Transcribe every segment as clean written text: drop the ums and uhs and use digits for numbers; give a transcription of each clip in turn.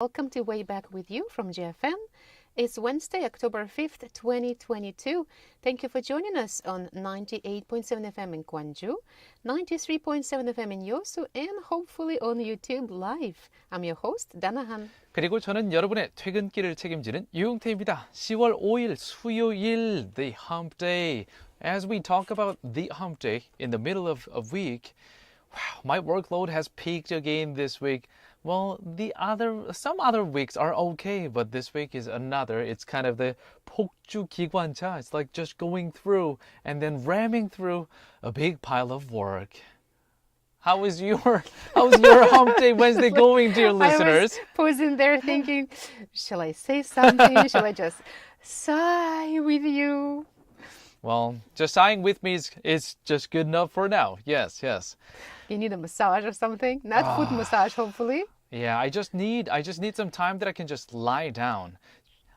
Welcome to Way Back with You from GFM. It's Wednesday, October 5th, 2022. Thank you for joining us on 98.7 FM in Gwangju, 93.7 FM in Yosu, and hopefully on YouTube Live. I'm your host, Danahan. 그리고 저는 여러분의 퇴근길을 책임지는 유용태입니다. 10월 5일 수요일, the hump day. As we talk about the hump day in the middle of a week, wow, my workload has peaked again this week. Well, some other weeks are okay, but this week is another. It's kind of the 폭주 기관차. It's like just going through and then ramming through a big pile of work. How's your hump day Wednesday going, dear listeners? I was pausing there thinking, shall I say something? Shall I just sigh with you? Well, just sighing with me is just good enough for now. Yes. You need a massage or something? Not foot massage, hopefully. Yeah, I just need some time that I can just lie down.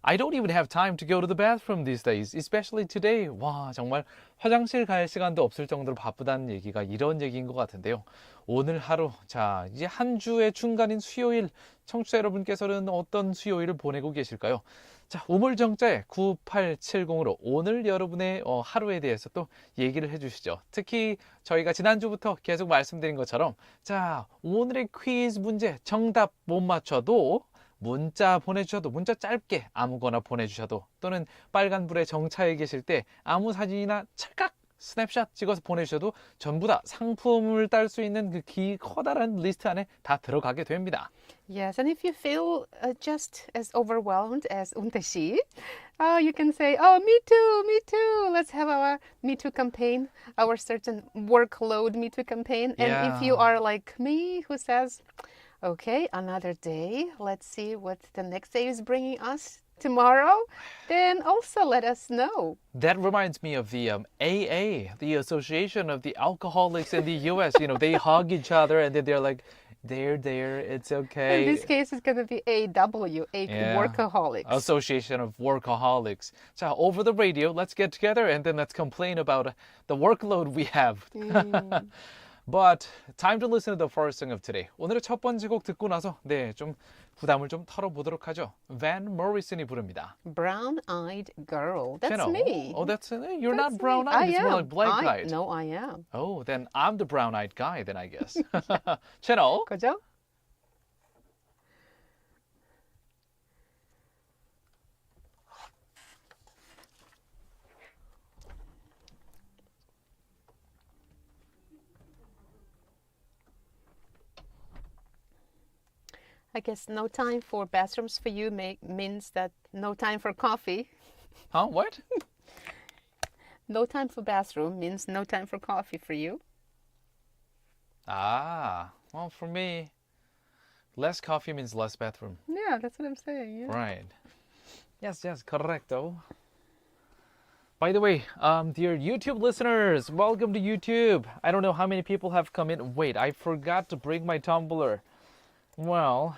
I don't even have time to go to the bathroom these days, especially today. 와, 정말 화장실 갈 시간도 없을 정도로 바쁘다는 얘기가 이런 얘기인 것 같은데요. 오늘 하루, 자, 이제 한 주의 중간인 수요일, 청취자 여러분께서는 어떤 수요일을 보내고 계실까요? 자, 우물정자에 9870으로 오늘 여러분의 하루에 대해서 또 얘기를 해주시죠. 특히 저희가 지난주부터 계속 말씀드린 것처럼 자, 오늘의 퀴즈 문제 정답 못 맞춰도 문자 보내주셔도 문자 짧게 아무거나 보내주셔도 또는 빨간불에 정차해 계실 때 아무 사진이나 찰칵 스냅샷 찍어서 보내주셔도 전부 다 상품을 딸 수 있는 그 커다란 리스트 안에 다 들어가게 됩니다. Yes, and if you feel just as overwhelmed as Untashi, you can say, oh, me too. Let's have our Me Too campaign, our certain workload Me Too campaign. And if you are like me, who says, okay, another day, let's see what the next day is bringing us tomorrow, then also let us know. That reminds me of the AA, the Association of the Alcoholics in the U.S. You know, they hug each other and then they're like, there, it's okay. In this case, it's going to be AW, Workaholics. Association of Workaholics. 자, over the radio, let's get together and then let's complain about the workload we have. But time to listen to the first song of today. 오늘의 첫 번째 곡 듣고 나서 좀 부담을 좀 털어보도록 하죠. Van Morrison이 부릅니다. Brown-eyed girl. That's Cheno. me. Oh, you're not brown-eyed. It's more like black-eyed. No, I am. Oh, then I'm the brown-eyed guy then I guess. Cheno. 그죠? I guess no time for bathrooms for you means that no time for coffee. Huh? What? No time for bathroom means no time for coffee for you. Well, for me, less coffee means less bathroom. Yeah, that's what I'm saying. Yeah. Right. Yes, correcto. By the way, dear YouTube listeners, welcome to YouTube. I don't know how many people have come in. Wait, I forgot to bring my tumbler. Well,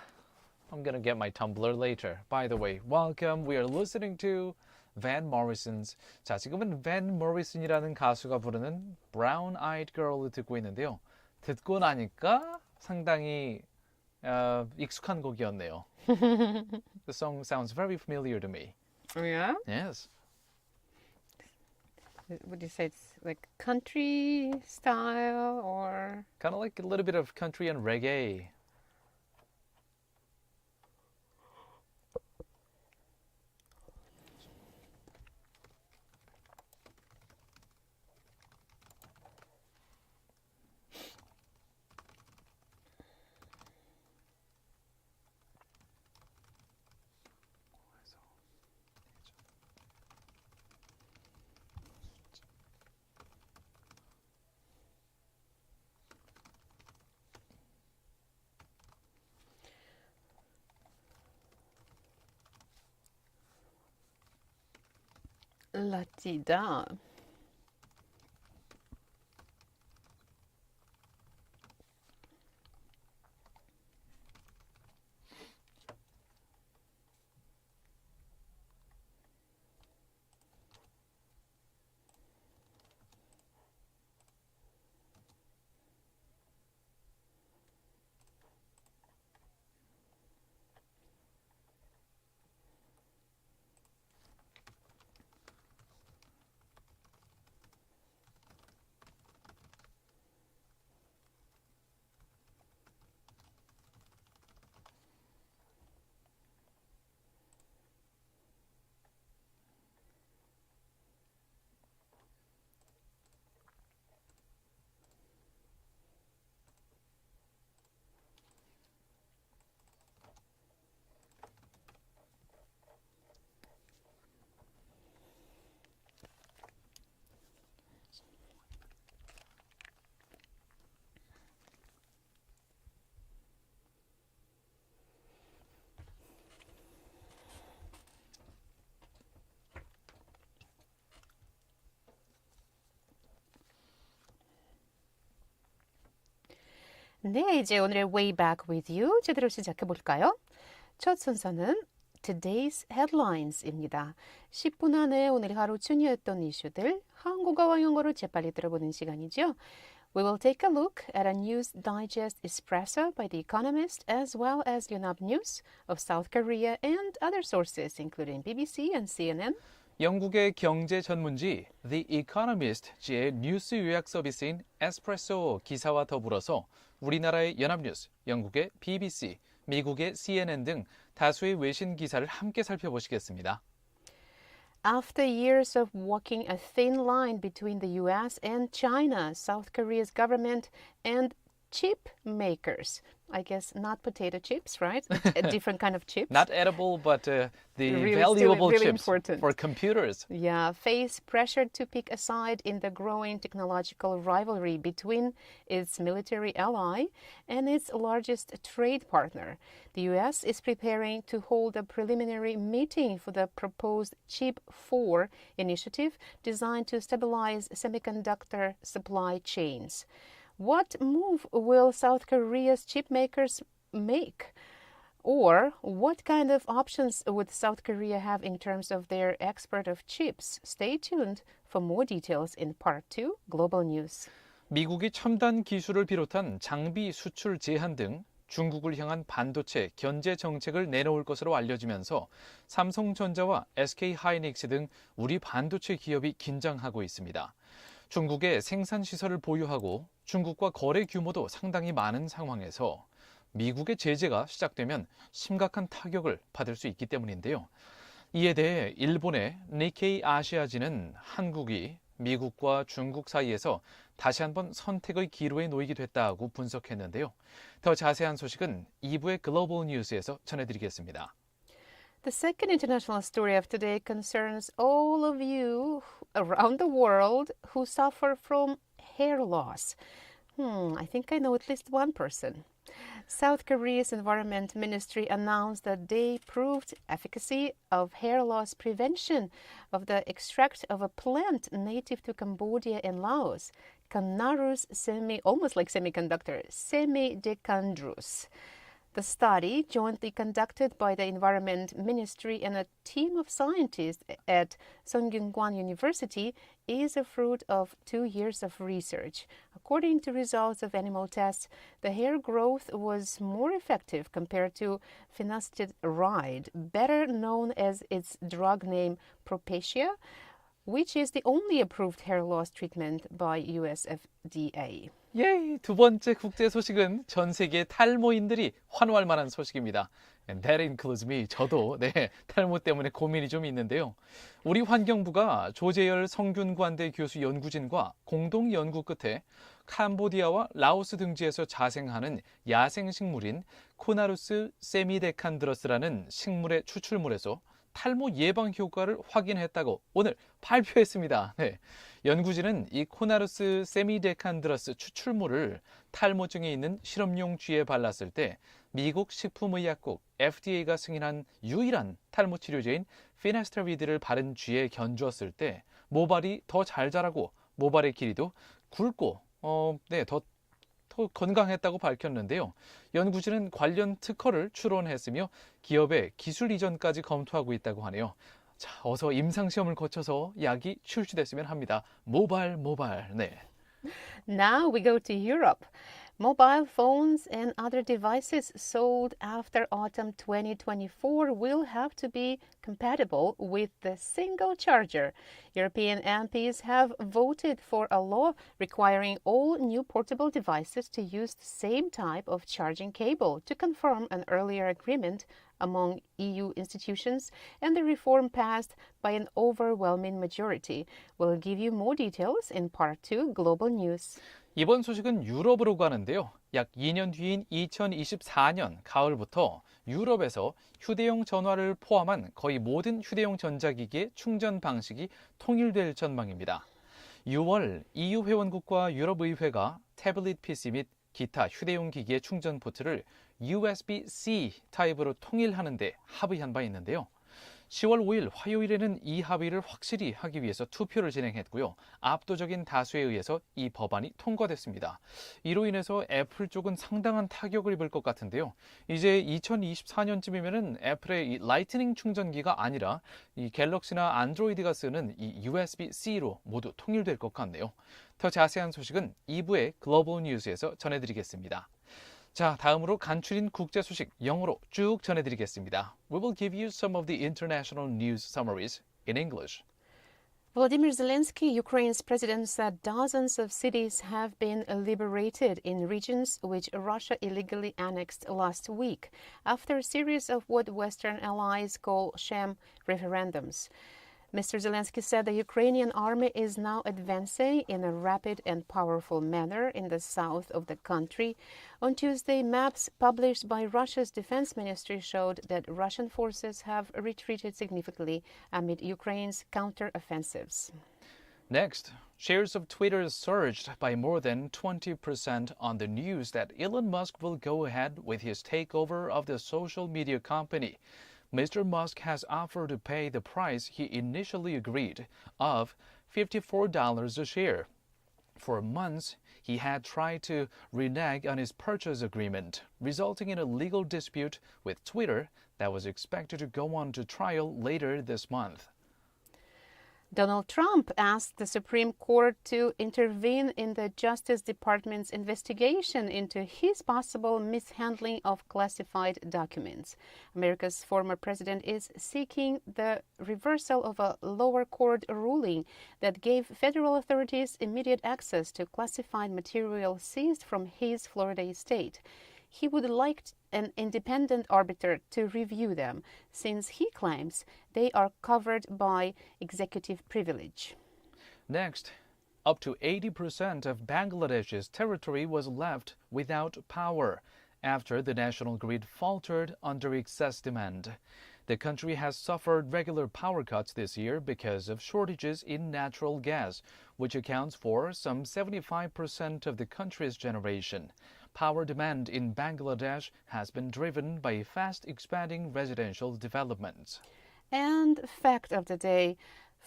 I'm gonna get my tumbler later. By the way, welcome. We are listening to Van Morrison's. 자, 지금은 Van Morrison이라는 가수가 부르는 Brown Eyed Girl을 듣고 있는데요. 듣고 나니까 상당히 익숙한 곡이었네요. The song sounds very familiar to me. Oh, yeah? Yes. Would you say it's like country style or? Kind of like a little bit of country and reggae. La-ti-da. 네, 이제 오늘의 Way Back with You 제대로 시작해 볼까요? 첫 순서는 Today's Headlines입니다. 10분 안에 오늘 하루 중요했던 이슈들 한국어와 영어로 재빨리 들어보는 시간이죠. We will take a look at a news digest espresso by The Economist as well as Yonhap News of South Korea and other sources including BBC and CNN. 영국의 경제 전문지 The Economist의 뉴스 요약 서비스인 에스프레소 기사와 더불어서 우리나라의 연합뉴스, 영국의 BBC, 미국의 CNN 등 다수의 외신 기사를 함께 살펴보시겠습니다. After years of walking a thin line between the US and China, South Korea's government and chip makers, I guess not potato chips, right? A different kind of chips. Not edible, but the Really valuable really chips important. for computers. Yeah, face pressure to pick a side in the growing technological rivalry between its military ally and its largest trade partner. The US is preparing to hold a preliminary meeting for the proposed Chip 4 initiative designed to stabilize semiconductor supply chains. What move will South Korea's chip makers make? Or what kind of options would South Korea have in terms of their export of chips? Stay tuned for more details in Part 2 Global News. 미국이 첨단 기술을 비롯한 장비 수출 제한 등 중국을 향한 반도체 견제 정책을 내놓을 것으로 알려지면서 삼성전자와 SK하이닉스 등 우리 반도체 기업이 긴장하고 있습니다. 중국에 생산 시설을 보유하고 중국과 거래 규모도 상당히 많은 상황에서 미국의 제재가 시작되면 심각한 타격을 받을 수 있기 때문인데요. 이에 대해 일본의 니케이 아시아지는 한국이 미국과 중국 사이에서 다시 한번 선택의 기로에 놓이게 됐다고 분석했는데요. 더 자세한 소식은 2부의 글로벌 뉴스에서 전해드리겠습니다. The second international story of today concerns all of you around the world who suffer from hair loss. I think I know at least one person. South Korea's Environment Ministry announced that they proved efficacy of hair loss prevention of the extract of a plant native to Cambodia and Laos, Cannarus almost like semiconductor, semidecandrus. The study, jointly conducted by the Environment Ministry and a team of scientists at Songyungkwan University, is a fruit of 2 years of research. According to results of animal tests, the hair growth was more effective compared to finasteride, better known as its drug name Propecia, which is the only approved hair loss treatment by US FDA. 예, 두 번째 국제 소식은 전 세계 탈모인들이 환호할 만한 소식입니다. And that includes me. 저도 탈모 때문에 고민이 좀 있는데요. 우리 환경부가 조재열 성균관대 교수 연구진과 공동 연구 끝에 캄보디아와 라오스 등지에서 자생하는 야생식물인 코나루스 세미데칸드러스라는 식물의 추출물에서 탈모 예방 효과를 확인했다고 오늘 발표했습니다. 연구진은 이 코나루스 세미데칸드러스 추출물을 탈모증에 있는 실험용 쥐에 발랐을 때 미국 식품의약국 FDA가 승인한 유일한 탈모 치료제인 피나스타리드를 바른 쥐에 견주었을 때 모발이 더 잘 자라고 모발의 길이도 굵고 더 건강했다고 밝혔는데요. 연구진은 관련 특허를 출원했으며 기업의 기술 이전까지 검토하고 있다고 하네요. 자, 어서 임상시험을 거쳐서 약이 출시됐으면 합니다. 모발. Now we go to Europe. Mobile phones and other devices sold after autumn 2024 will have to be compatible with the single charger. European MPs have voted for a law requiring all new portable devices to use the same type of charging cable to confirm an earlier agreement among EU institutions, and the reform passed by an overwhelming majority. We'll give you more details in Part 2 Global News. 이번 소식은 유럽으로 가는데요. 약 2년 뒤인 2024년 가을부터 유럽에서 휴대용 전화를 포함한 거의 모든 휴대용 전자기기의 충전 방식이 통일될 전망입니다. 6월 EU 회원국과 유럽의회가 태블릿 PC 및 기타 휴대용 기기의 충전 포트를 USB-C 타입으로 통일하는 데 합의한 바 있는데요. 10월 5일 화요일에는 이 합의를 확실히 하기 위해서 투표를 진행했고요. 압도적인 다수에 의해서 이 법안이 통과됐습니다. 이로 인해서 애플 쪽은 상당한 타격을 입을 것 같은데요. 이제 2024년쯤이면은 애플의 이 라이트닝 충전기가 아니라 이 갤럭시나 안드로이드가 쓰는 이 USB-C로 모두 통일될 것 같네요. 더 자세한 소식은 2부의 글로벌 뉴스에서 전해드리겠습니다. 자, 다음으로 간추린 국제 소식 영어로 쭉 전해드리겠습니다. We will give you some of the international news summaries in English. Volodymyr Zelensky, Ukraine's president, said dozens of cities have been liberated in regions which Russia illegally annexed last week after a series of what Western allies call sham referendums. Mr. Zelensky said the Ukrainian army is now advancing in a rapid and powerful manner in the south of the country. On Tuesday, maps published by Russia's defense ministry showed that Russian forces have retreated significantly amid Ukraine's counter-offensives. Next, shares of Twitter surged by more than 20% on the news that Elon Musk will go ahead with his takeover of the social media company. Mr. Musk has offered to pay the price he initially agreed of $54 a share. For months, he had tried to renege on his purchase agreement, resulting in a legal dispute with Twitter that was expected to go on to trial later this month. Donald Trump asked the Supreme Court to intervene in the Justice Department's investigation into his possible mishandling of classified documents. America's former president is seeking the reversal of a lower court ruling that gave federal authorities immediate access to classified material seized from his Florida estate. He would like an independent arbiter to review them, since he claims they are covered by executive privilege. Next, up to 80% of Bangladesh's territory was left without power after the national grid faltered under excess demand. The country has suffered regular power cuts this year because of shortages in natural gas, which accounts for some 75% of the country's generation. Power demand in Bangladesh has been driven by fast expanding residential developments. And fact of the day,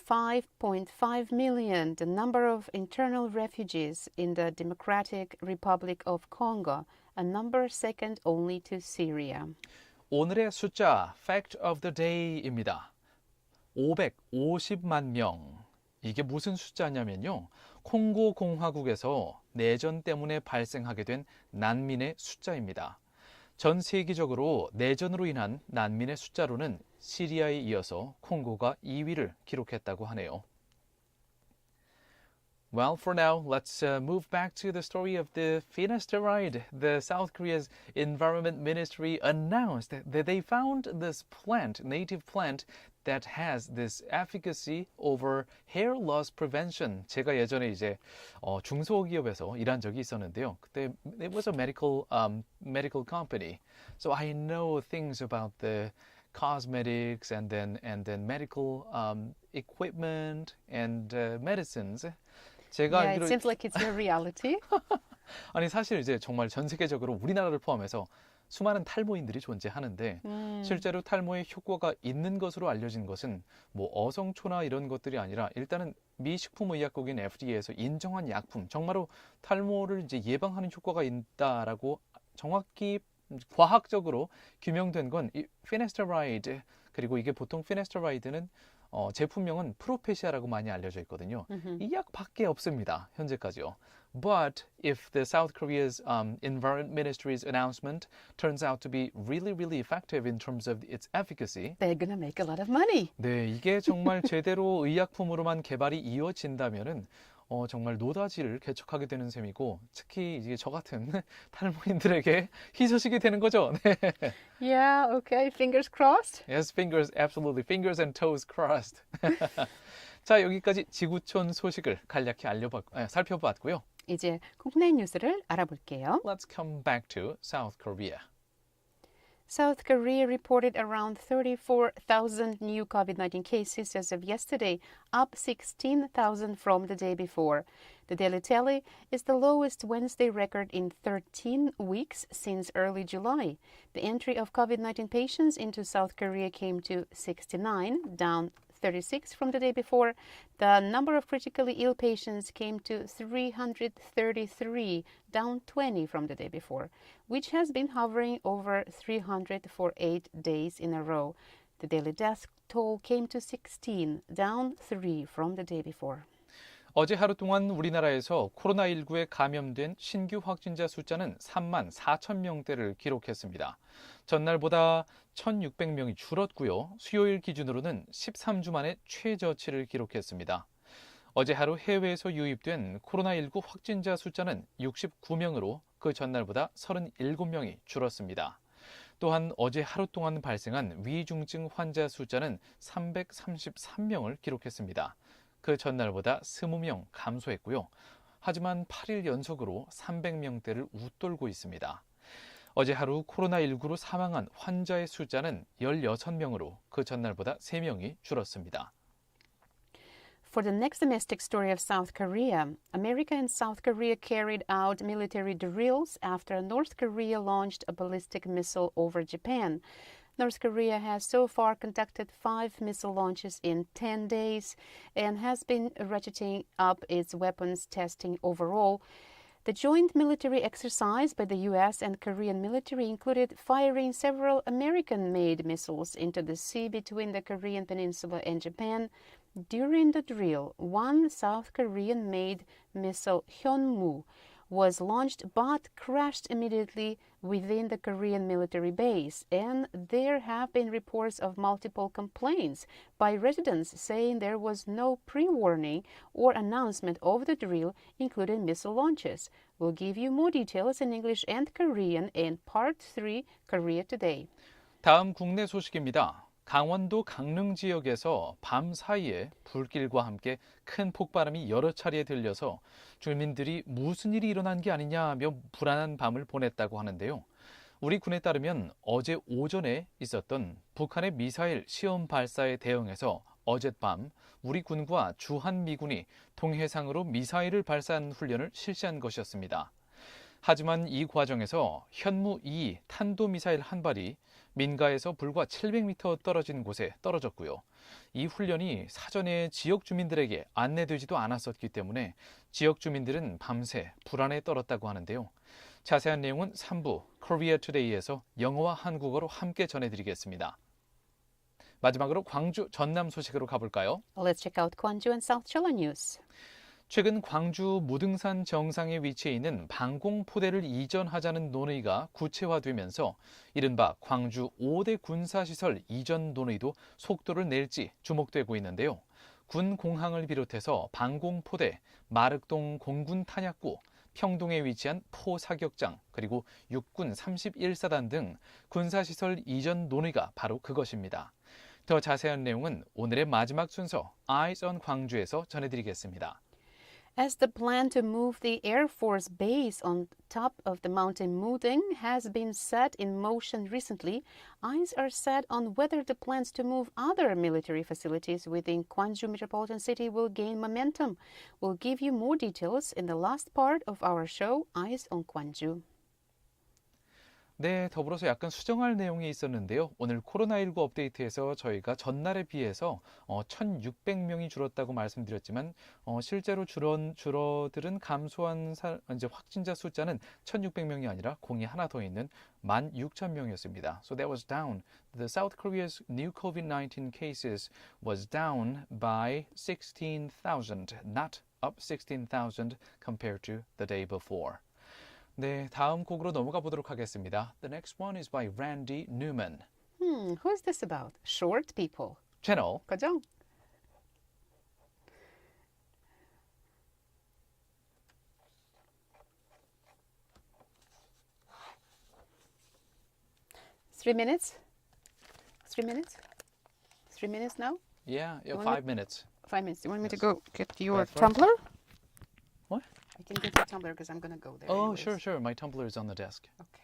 5.5 million, the number of internal refugees in the Democratic Republic of Congo, a number second only to Syria. 오늘의 숫자, fact of the day입니다. 550만 명. 이게 무슨 숫자냐면요. 콩고 공화국에서 내전 때문에 발생하게 된 난민의 숫자입니다. 전 세계적으로 내전으로 인한 난민의 숫자로는 시리아에 이어서 콩고가 2위를 기록했다고 하네요. Well, for now, let's move back to the story of the finasteride. The South Korea's Environment Ministry announced that they found this plant, native plant, that has this efficacy over hair loss prevention. 제가 예전에 이제 중소기업에서 일한 적이 있었는데요. 그때 it was a medical company, so I know things about the cosmetics and then medical equipment and medicines. 제가 Yeah, it seems like it's your reality. 아니 사실 이제 정말 전 세계적으로 우리나라를 포함해서 수많은 탈모인들이 존재하는데 실제로 탈모에 효과가 있는 것으로 알려진 것은 뭐 어성초나 이런 것들이 아니라 일단은 미 식품의약국인 FDA에서 인정한 약품, 정말로 탈모를 이제 예방하는 효과가 있다라고 정확히 과학적으로 규명된 건 이 피네스테라이드, 그리고 이게 보통 피네스테라이드는 제품명은 프로페시아라고 많이 알려져 있거든요. 이 약밖에 없습니다. 현재까지요. But if the South Korea's Environment Ministry's announcement turns out to be really, really effective in terms of its efficacy, They're gonna make a lot of money. 네, 이게 정말 제대로 의약품으로만 개발이 이어진다면은 정말 노다지를 개척하게 되는 셈이고, 특히 이제 저 같은 탈모인들에게 희소식이 되는 거죠. 네. Yeah, okay, fingers crossed. Yes, fingers, absolutely. Fingers and toes crossed. 자, 여기까지 지구촌 소식을 간략히 살펴봤고요. 이제 국내 뉴스를 알아볼게요. Let's come back to South Korea. South Korea reported around 34,000 new COVID-19 cases as of yesterday, up 16,000 from the day before. The daily tally is the lowest Wednesday record in 13 weeks since early July. The entry of COVID-19 patients into South Korea came to 69, down 36 from the day before. The number of critically ill patients came to 333, down 20 from the day before, which has been hovering over 300 for 8 days in a row. The daily death toll came to 16, down 3 from the day before. 어제 하루 동안 우리나라에서 코로나19에 감염된 신규 확진자 숫자는 3만 4천 명대를 기록했습니다. 전날보다 1,600명이 줄었고요. 수요일 기준으로는 13주 만에 최저치를 기록했습니다. 어제 하루 해외에서 유입된 코로나19 확진자 숫자는 69명으로 그 전날보다 37명이 줄었습니다. 또한 어제 하루 동안 발생한 위중증 환자 숫자는 333명을 기록했습니다. 그 전날보다 20명 감소했고요. 하지만 8일 연속으로 300명대를 웃돌고 있습니다. 어제 하루 코로나19로 사망한 환자의 숫자는 16명으로 그 전날보다 3명이 줄었습니다. For the next domestic story of South Korea, America and South Korea carried out military drills after North Korea launched a ballistic missile over Japan. North Korea has so far conducted 5 missile launches in 10 days and has been ratcheting up its weapons testing overall. The joint military exercise by the US and Korean military included firing several American-made missiles into the sea between the Korean peninsula and Japan. During the drill, one South Korean-made missile Hyunmoo was launched but crashed immediately within the Korean military base, and there have been reports of multiple complaints by residents saying there was no pre-warning or announcement of the drill, including missile launches. We'll give you more details in English and Korean in Part 3, Korea Today. 다음 국내 소식입니다. 강원도 강릉 지역에서 밤 사이에 불길과 함께 큰 폭발음이 여러 차례 들려서 주민들이 무슨 일이 일어난 게 아니냐며 불안한 밤을 보냈다고 하는데요. 우리 군에 따르면 어제 오전에 있었던 북한의 미사일 시험 발사에 대응해서 어젯밤 우리 군과 주한미군이 동해상으로 미사일을 발사한 훈련을 실시한 것이었습니다. 하지만 이 과정에서 현무-2 탄도미사일 한 발이 민가에서 불과 700m 떨어진 곳에 떨어졌고요. 이 훈련이 사전에 지역 주민들에게 안내되지도 않았었기 때문에 지역 주민들은 밤새 불안에 떨었다고 하는데요. 자세한 내용은 3부 Korea Today에서 영어와 한국어로 함께 전해드리겠습니다. 마지막으로 광주 전남 소식으로 가볼까요? Let's check out Gwangju and South Jeolla news. 최근 광주 무등산 정상에 위치해 있는 방공포대를 이전하자는 논의가 구체화되면서 이른바 광주 5대 군사시설 이전 논의도 속도를 낼지 주목되고 있는데요. 군 공항을 비롯해서 방공포대, 마륵동 공군 탄약고, 평동에 위치한 포 사격장, 그리고 육군 31사단 등 군사시설 이전 논의가 바로 그것입니다. 더 자세한 내용은 오늘의 마지막 순서 Eyes on 광주에서 전해드리겠습니다. As the plan to move the Air Force base on top of the mountain Mudeng has been set in motion recently, eyes are set on whether the plans to move other military facilities within Gwangju Metropolitan City will gain momentum. We'll give you more details in the last part of our show, Eyes on Gwangju. 네, 더불어서 약간 수정할 내용이 있었는데요. 오늘 코로나19 업데이트에서 저희가 전날에 비해서 1,600명이 줄었다고 말씀드렸지만 실제로 줄어들은 감소한 이제 확진자 숫자는 1,600명이 아니라 공이 하나 더 있는 16,000명이었습니다. So that was down. The South Korea's new COVID-19 cases was down by 16,000, not up 16,000 compared to the day before. 네, 다음 곡으로 넘어가 보도록 하겠습니다. The next one is by Randy Newman. Who's this about? Short people. 채널 그죠? Three minutes? 3 minutes? 3 minutes now? Yeah, You want 5 minutes. 5 minutes. You want me to Yes. go get your Bathroom? tumbler? What? I can get your tumbler because I'm going to go there. Oh, anyways. sure. My tumbler is on the desk. Okay.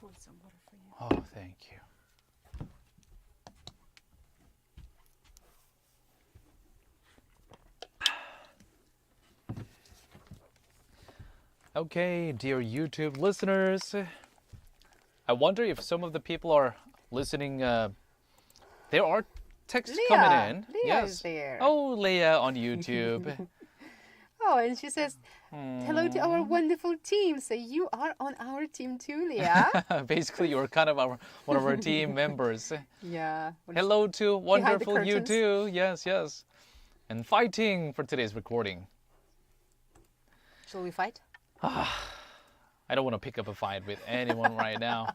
pour some water for you. Oh, thank you. Okay, dear YouTube listeners, I wonder if some of the people are listening. There are texts coming in. Leah is there. Oh, Leah on YouTube. Oh, and she says, hello to our wonderful team. So you are on our team too, Leah. Basically, you're kind of one of our team members. Yeah. Hello to wonderful you curtains. too. Yes, yes. And fighting for today's recording. Shall we fight? I don't want to pick up a fight with anyone right now.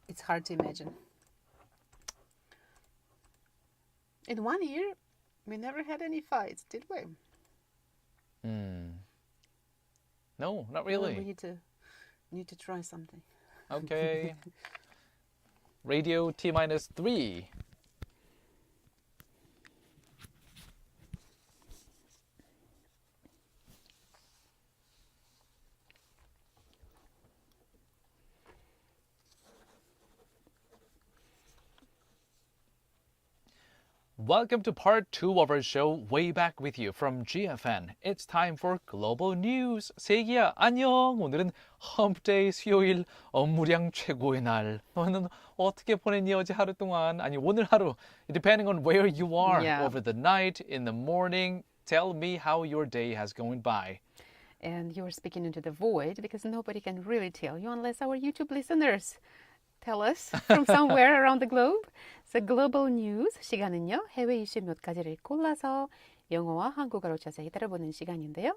It's hard to imagine. In 1 year, we never had any fights, did we? No, not Well, really. we need to try something. Okay. Radio T-3. Welcome to part 2 of our show, Way Back With You from GFN. It's time for Global News. 세기야, 안녕. 오늘은 험데이 수요일 업무량 최고의 날. 너는 어떻게 보냈니 어제 하루 동안? 아니 오늘 하루. Depending on where you are. Yeah. Over the night, in the morning. Tell me how your day has gone by. And you're speaking into the void because nobody can really tell you unless our YouTube listeners tell us from somewhere around the globe. So Global News 시간은요. 해외 이슈 몇 가지를 골라서 영어와 한국어로 자세히 들어보는 시간인데요.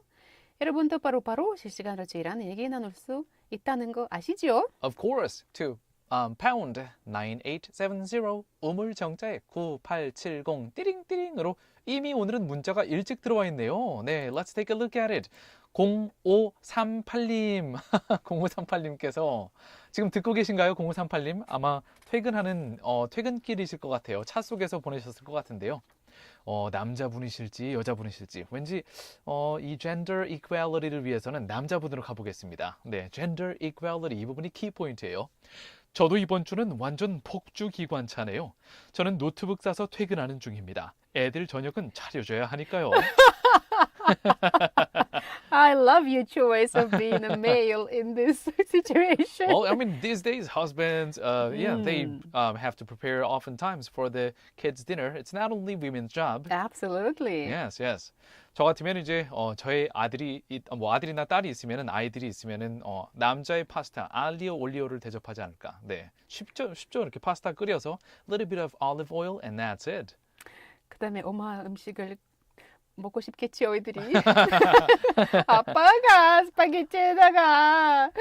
여러분도 바로바로 실시간으로 저희랑 얘기 나눌 수 있다는 거 아시죠? Of course, to pound 9870 우물정자에 9870 띠링띠링으로 이미 오늘은 문자가 일찍 들어와 있네요. 네, let's take a look at it. 0538님, 0538님께서 지금 듣고 계신가요? 0538님? 아마 퇴근하는 퇴근길이실 것 같아요. 차 속에서 보내셨을 것 같은데요. 남자분이실지 여자분이실지 왠지 이 gender equality를 위해서는 남자분으로 가보겠습니다. 네, gender equality 이 부분이 키포인트예요. 저도 이번 주는 완전 폭주 기관차네요. 저는 노트북 사서 퇴근하는 중입니다. 애들 저녁은 차려줘야 하니까요. I love your choice of being a male in this situation. Well, I mean, these days, husbands, they have to prepare oftentimes for the kids' dinner. It's not only women's job. Absolutely. Yes, yes. 저 같으면 이제 저의 아들이나 딸이 있으면은 아이들이 있으면은 남자의 파스타 알리오 올리오를 대접하지 않을까. 네, 쉽죠. 이렇게 파스타 끓여서 a little bit of olive oil and that's it. 그다음에 엄마 음식을 먹고 싶겠지 어이들이. 아빠가 스파게티에다가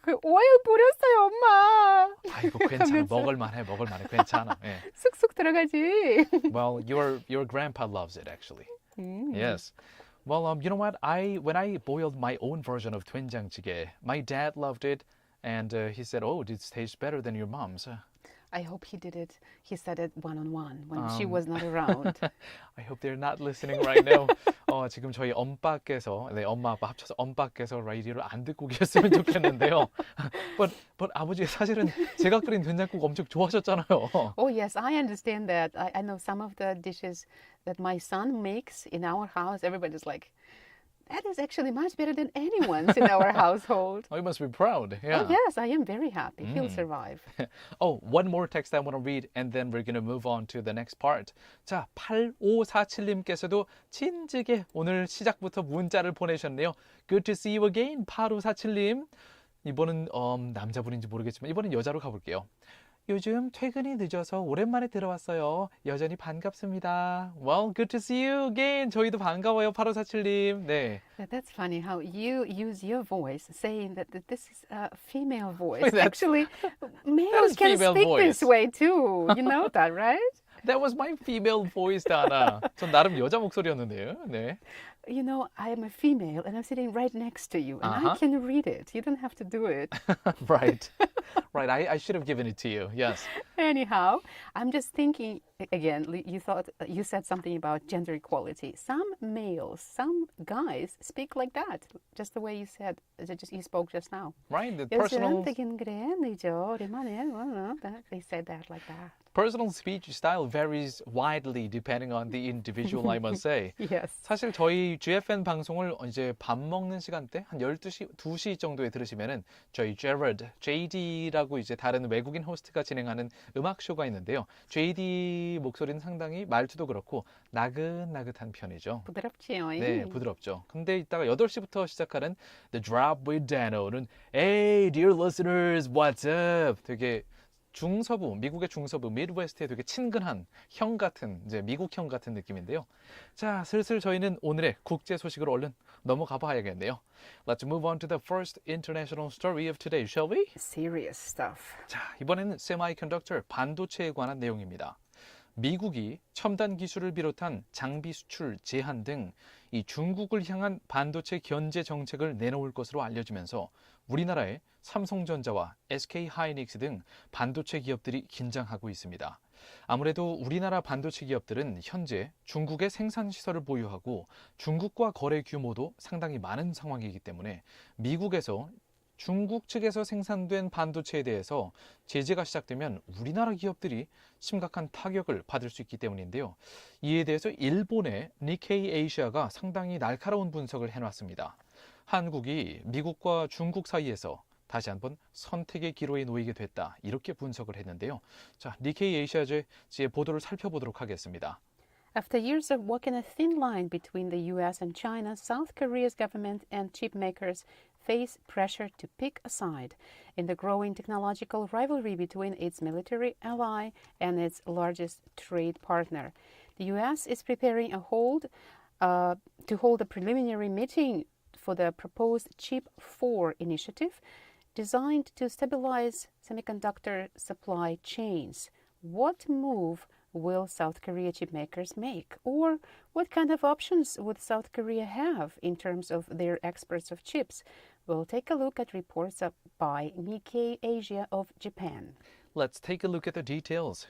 그 오일 뿌렸어요 엄마. 아이고 괜찮아. 먹을만해. 괜찮아. 예. 쑥쑥 들어가지. Well, your grandpa loves it actually. Yes. Well, you know what? When I boiled my own version of 된장찌개, my dad loved it, and he said, "Oh, this tastes better than your mom's." I hope he did it. He said it one-on-one when she was not around. I hope they're not listening right now. 지금 저희 엄빠께서, 네, 엄마 아빠 합쳐서 엄빠께서 라디오를 안 듣고 계셨으면 좋겠는데요. But 아버지 사실은 제가 끓인 된장국 엄청 좋아하셨잖아요. Oh yes, I understand that. I know some of the dishes that my son makes in our house. Everybody's like, that is actually much better than anyone's in our household. Oh, you must be proud. Yeah. Oh, yes, I am very happy. He'll survive. Oh, one more text I want to read and then we're going to move on to the next part. 자, 8547님께서도 진즉에 오늘 시작부터 문자를 보내셨네요. Good to see you again, 8547님. 이번은 남자분인지 모르겠지만 이번엔 여자로 가볼게요. 요즘 퇴근이 늦어서 오랜만에 들어왔어요. 여전히 반갑습니다. Well, good to see you again. 저희도 반가워요, 8547님. 네. That's funny how you use your voice saying that this is a female voice. Wait, Actually, males can female speak voice. this way too. You know that, right? That was my female voice, Dana. 전 나름 여자 목소리였는데요. 네. You know, I am a female and I'm sitting right next to you and I Uh-huh. can read it. You don't have to do it. Right. Right. I should have given it to you. Yes. Anyhow, I'm just thinking again, you said something about gender equality. Some males, some guys speak like that, just the way you said, you spoke just now. Right. The 요즘 되긴 그래, 늦어, 오랜만에. They said that like that. personal speech style varies widely depending on the individual, I must say. Yes. 사실 저희 GFN 방송을 이제 밥 먹는 시간대 한 12시, 2시 정도에 들으시면은 저희 JD라고 이제 다른 외국인 호스트가 진행하는 음악 쇼가 있는데요. JD 목소리는 상당히 말투도 그렇고 나긋나긋한 편이죠. 부드럽지요. 네, 부드럽죠. 근데 이따가 8시부터 시작하는 The Drop with Dano는 Hey, dear listeners, what's up? 되게 중서부, 미국의 중서부, 미드웨스트에 되게 친근한 형 같은, 이제 미국 형 같은 느낌인데요. 자, 슬슬 저희는 오늘의 국제 소식으로 얼른 넘어가 봐야겠네요. Let's move on to the first international story of today, shall we? Serious stuff. 자, 이번에는 semiconductor, 반도체에 관한 내용입니다. 미국이 첨단 기술을 비롯한 장비 수출 제한 등 이 중국을 향한 반도체 견제 정책을 내놓을 것으로 알려지면서 우리나라의 삼성전자와 SK하이닉스 등 반도체 기업들이 긴장하고 있습니다. 아무래도 우리나라 반도체 기업들은 현재 중국의 생산 시설을 보유하고 중국과 거래 규모도 상당히 많은 상황이기 때문에 미국에서 중국 측에서 생산된 반도체에 대해서 제재가 시작되면 우리나라 기업들이 심각한 타격을 받을 수 있기 때문인데요. 이에 대해서 일본의 니케이 에이시아가 상당히 날카로운 분석을 해놨습니다. 한국이 미국과 중국 사이에서 다시 한번 선택의 기로에 놓이게 됐다. 이렇게 분석을 했는데요. 자, 니케이 에이시아의 보도를 살펴보도록 하겠습니다. After years of walking a thin line between the US and China, South Korea's government and chip makers face pressure to pick a side in the growing technological rivalry between its military ally and its largest trade partner. The US is preparing to hold a preliminary meeting for the proposed Chip 4 initiative designed to stabilize semiconductor supply chains. What move will South Korea chip makers make? Or what kind of options would South Korea have in terms of their exports of chips? We'll take a look at reports by Nikkei Asia of Japan. Let's take a look at the details.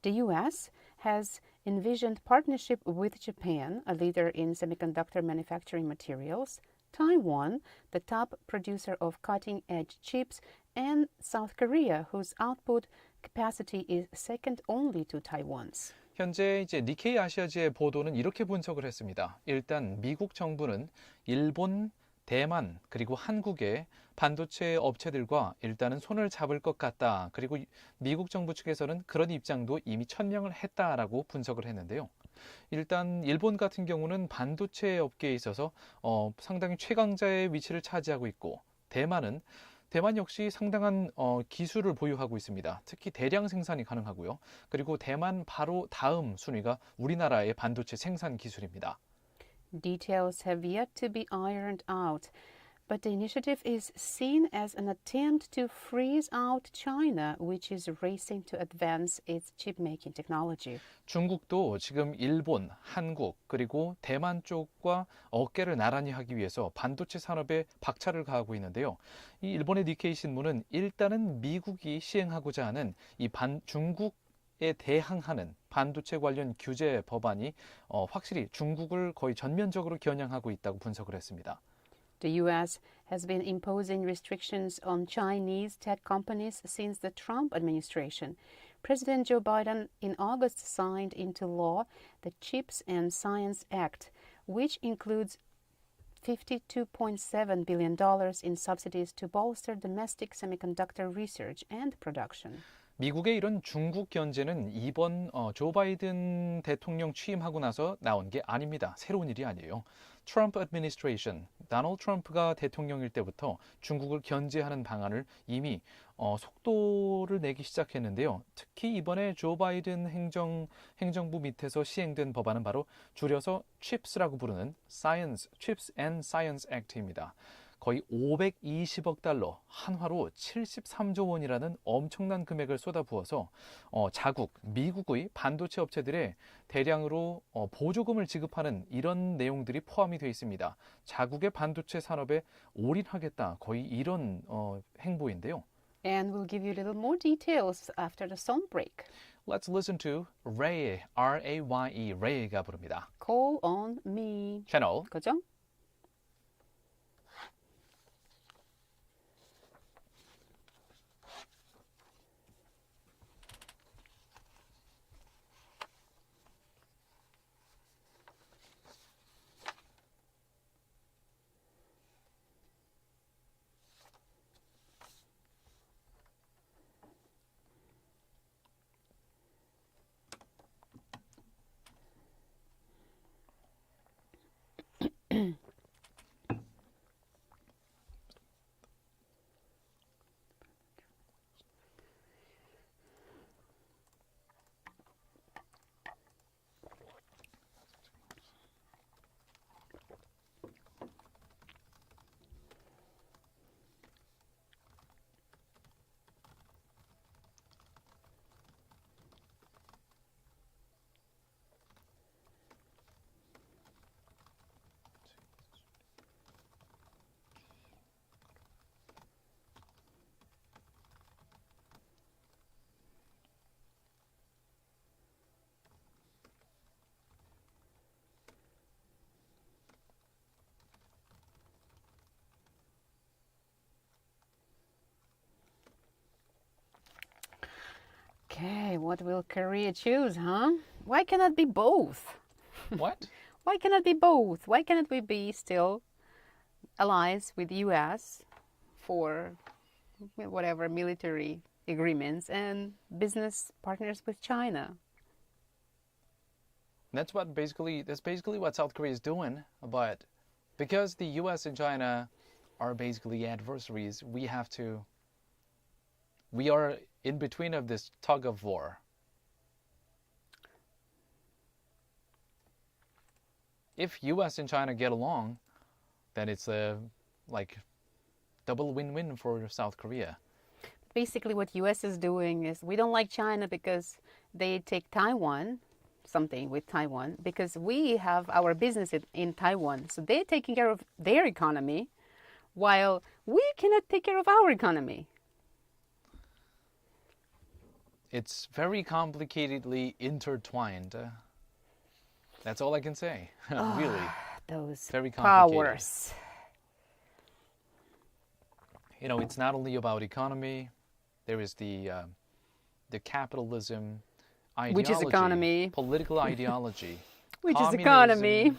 The US has envisioned partnership with Japan, a leader in semiconductor manufacturing materials, Taiwan, the top producer of cutting-edge chips, and South Korea, whose output capacity is second only to Taiwan's. 현재 이제 니케이 아시아지의 보도는 이렇게 분석을 했습니다. 일단 미국 정부는 일본, 대만 그리고 한국의 반도체 업체들과 일단은 손을 잡을 것 같다. 그리고 미국 정부 측에서는 그런 입장도 이미 천명을 했다라고 분석을 했는데요. 일단 일본 같은 경우는 반도체 업계에 있어서 상당히 최강자의 위치를 차지하고 있고 대만 역시 상당한 기술을 보유하고 있습니다. 특히 대량 생산이 가능하고요. 그리고 대만 바로 다음 순위가 우리나라의 반도체 생산 기술입니다. Details have yet to be ironed out, but the initiative is seen as an attempt to freeze out China, which is racing to advance its chip-making technology. 중국도 지금 일본, 한국, 그리고 대만 쪽과 어깨를 나란히 하기 위해서 반도체 산업에 박차를 가하고 있는데요. 이 일본의 니케이 신문은 일단은 미국이 시행하고자 하는 이 중국에 대항하는 반도체 관련 규제 법안이 확실히 중국을 거의 전면적으로 겨냥하고 있다고 분석을 했습니다. The U.S. has been imposing restrictions on Chinese tech companies since the Trump administration. President Joe Biden in August signed into law the CHIPS and Science Act, which includes $52.7 billion in subsidies to bolster domestic semiconductor research and production. 미국의 이런 중국 견제는 이번 조 바이든 대통령 취임하고 나서 나온 게 아닙니다. 새로운 일이 아니에요. 트럼프 애드미니스트레이션, 도널드 트럼프가 대통령일 때부터 중국을 견제하는 방안을 이미 속도를 내기 시작했는데요. 특히 이번에 조 바이든 행정부 밑에서 시행된 법안은 바로 줄여서 CHIPS라고 부르는 Chips and Science Act입니다. 거의 520억 달러, 한화로 73조 원이라는 엄청난 금액을 쏟아부어서 자국, 미국의 반도체 업체들에 대량으로 보조금을 지급하는 이런 내용들이 포함이 되어 있습니다. 자국의 반도체 산업에 올인하겠다, 거의 이런 행보인데요. And we'll give you a little more details after the song break. Let's listen to Ray, R-A-Y-E, Ray가 부릅니다. Call on me. 채널 그죠? Okay, what will Korea choose, huh? Why cannot be both? What? Why cannot be both? Why cannot we be still allies with the US for whatever military agreements and business partners with China? That's basically what South Korea is doing, but because the US and China are basically adversaries, we are in between of this tug of war. If US and China get along, then it's like double win-win for South Korea. Basically what US is doing is we don't like China because they take Taiwan, something with Taiwan, because we have our business in Taiwan. So they're taking care of their economy while we cannot take care of our economy. It's very complicatedly intertwined. That's all I can say. Really. Those Very complicated. powers. You know, it's not only about economy. There is the capitalism ideology. Which is economy. Political ideology. Which is communism. economy.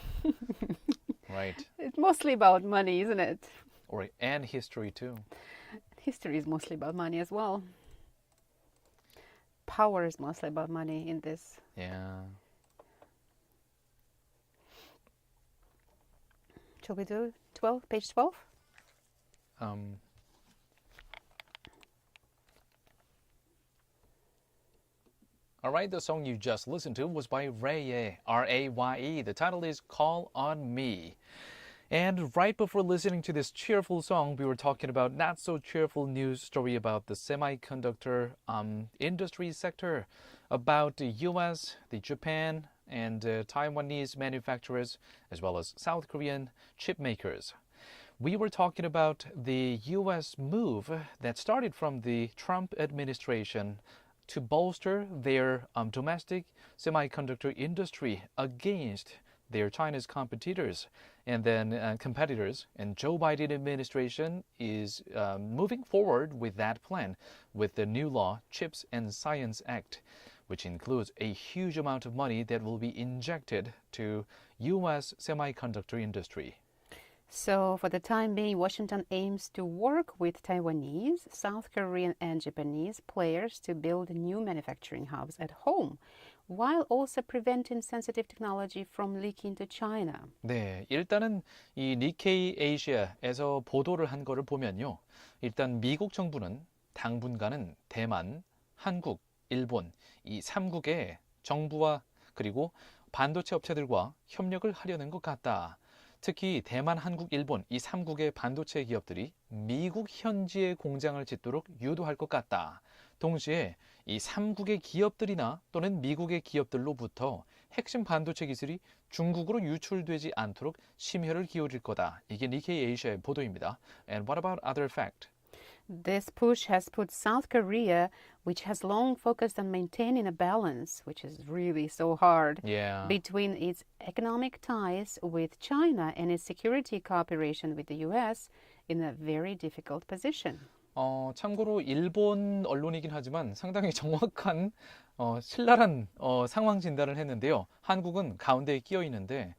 Right. It's mostly about money, isn't it? And history too. History is mostly about money as well. Power is mostly about money in this. Yeah. Shall we do 12, page 12? All right, the song you just listened to was by Raye, R-A-Y-E. The title is Call on Me. And right before listening to this cheerful song, we were talking about not so cheerful news story about the semiconductor industry sector, about the US, the Japan, and Taiwanese manufacturers, as well as South Korean chip makers. We were talking about the US move that started from the Trump administration to bolster their domestic semiconductor industry against their Chinese competitors and competitors. And Joe Biden administration is moving forward with that plan with the new law, Chips and Science Act, which includes a huge amount of money that will be injected to U.S. semiconductor industry. So for the time being, Washington aims to work with Taiwanese, South Korean, and Japanese players to build new manufacturing hubs at home, while also preventing sensitive technology from leaking to China. 네, 일단은 이 니케이 에이시아에서 보도를 한 거를 보면요. 일단 미국 정부는 당분간은 대만, 한국, 일본 이 3국의 정부와 그리고 반도체 업체들과 협력을 하려는 것 같다. 특히 대만, 한국, 일본 이 3국의 반도체 기업들이 미국 현지에 공장을 짓도록 유도할 것 같다. 동시에 이 3국의 기업들이나 또는 미국의 기업들로부터 핵심 반도체 기술이 중국으로 유출되지 않도록 심혈을 기울일 거다. 이게 니케이 에이시아의 보도입니다. And what about other fact? This push has put South Korea, which has long focused on maintaining a balance, which is really so hard, Yeah. between its economic ties with China and its security cooperation with the US, in a very difficult position. 참고로 일본 언론이긴 하지만 상당히 정확한 신랄한 상황 진단을 했는데요. 한국은 가운데에 끼어 있는데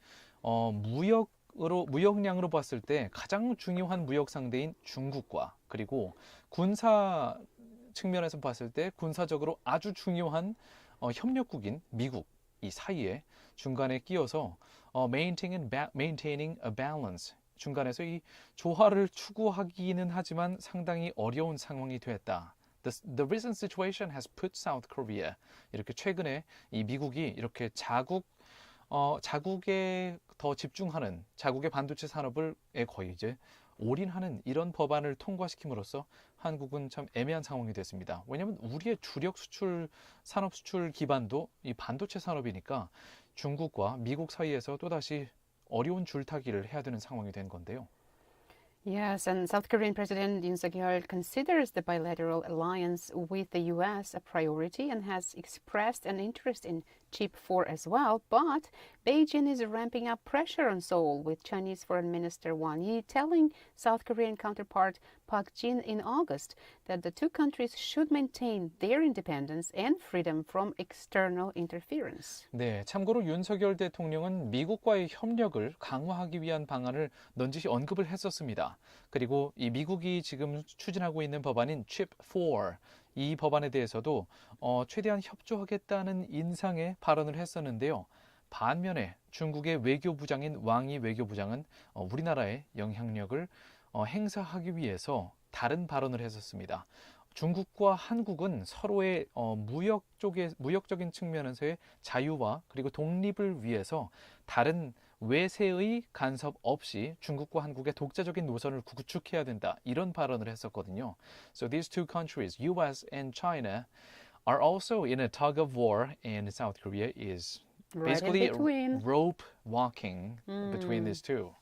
무역량으로 봤을 때 가장 중요한 무역 상대인 중국과 그리고 군사 측면에서 봤을 때 군사적으로 아주 중요한 협력국인 미국 이 사이에 중간에 끼어서 maintaining a balance 중간에서 이 조화를 추구하기는 하지만 상당히 어려운 상황이 됐다. The recent situation has put South Korea 이렇게 최근에 이 미국이 이렇게 자국에 더 집중하는 자국의 반도체 산업을 거의 이제 올인하는 이런 법안을 통과시킴으로써 한국은 참 애매한 상황이 됐습니다. 왜냐하면 우리의 주력 수출 산업 수출 기반도 이 반도체 산업이니까 중국과 미국 사이에서 또다시 어려운 줄타기를 해야 되는 상황이 된 건데요. Yes, and South Korean President Yoon Suk-yeol considers the bilateral alliance with the U.S. a priority and has expressed an interest in Chip 4 as well. But Beijing is ramping up pressure on Seoul, with Chinese Foreign Minister Wang Yi telling South Korean counterpart Park Jin in August that the two countries should maintain their independence and freedom from external interference. 네, 참고로 윤석열 대통령은 미국과의 협력을 강화하기 위한 방안을 넌지시 언급을 했었습니다. 그리고 이 미국이 지금 추진하고 있는 법안인 Chip 4, 이 법안에 대해서도 최대한 협조하겠다는 인상의 발언을 했었는데요. 반면에 중국의 외교부장인 왕이 외교부장은 우리나라의 영향력을 행사하기 위해서 다른 발언을 했었습니다. 중국과 한국은 서로의 무역적인 측면에서의 자유와 그리고 독립을 위해서 다른 외세의 간섭 없이 중국과 한국의 독자적인 노선을 구축해야 된다. 이런 발언을 했었거든요. So these two countries, US and China, are also in a tug of war, and South Korea is basically rope walking between these two.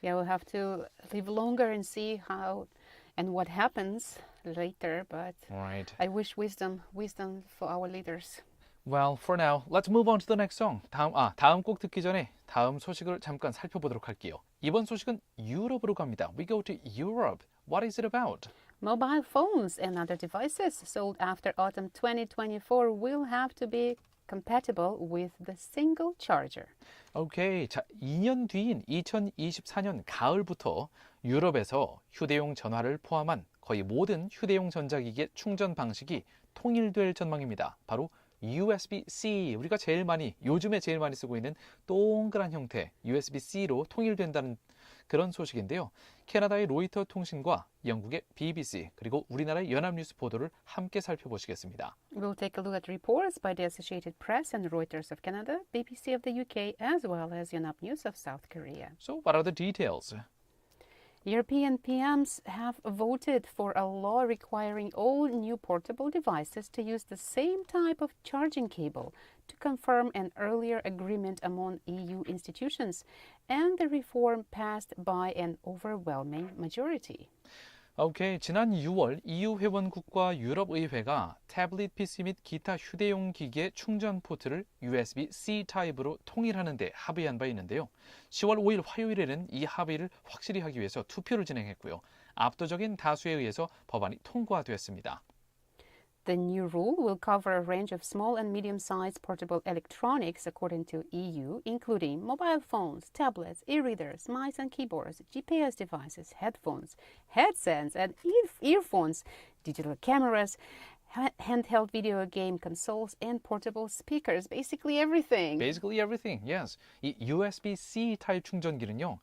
Yeah, we'll have to live longer and see how and what happens later, but Right. I wish wisdom for our leaders. Well, for now, let's move on to the next song. 다음 곡 듣기 전에 다음 소식을 잠깐 살펴보도록 할게요. 이번 소식은 유럽으로 갑니다. We go to Europe. What is it about? Mobile phones and other devices sold after autumn 2024 will have to be compatible with the single charger. 오케이. 자, 2년 뒤인 2024년 가을부터 유럽에서 휴대용 전화를 포함한 거의 모든 휴대용 전자기기의 충전 방식이 통일될 전망입니다. 바로 USB-C, 우리가 요즘에 제일 많이 쓰고 있는 동그란 형태 USB-C로 통일된다는 그런 소식인데요. 캐나다의 로이터 통신과 영국의 BBC 그리고 우리나라의 연합뉴스 보도를 함께 살펴보시겠습니다. We'll take a look at reports by the Associated Press and Reuters of Canada, BBC of the UK, as well as Yonhap News of South Korea. So, what are the details? European PMs have voted for a law requiring all new portable devices to use the same type of charging cable to confirm an earlier agreement among EU institutions, and the reform passed by an overwhelming majority. 오케이. 지난 6월 EU 회원국과 유럽의회가 태블릿 PC 및 기타 휴대용 기기의 충전 포트를 USB-C 타입으로 통일하는 데 합의한 바 있는데요. 10월 5일 화요일에는 이 합의를 확실히 하기 위해서 투표를 진행했고요. 압도적인 다수에 의해서 법안이 통과됐습니다. The new rule will cover a range of small and medium-sized portable electronics according to EU, including mobile phones, tablets, e-readers, mice and keyboards, GPS devices, headphones, headsets and earphones, digital cameras, handheld video game consoles and portable speakers. Basically everything. Basically everything, yes. 이 USB-C 타입 충전기는요.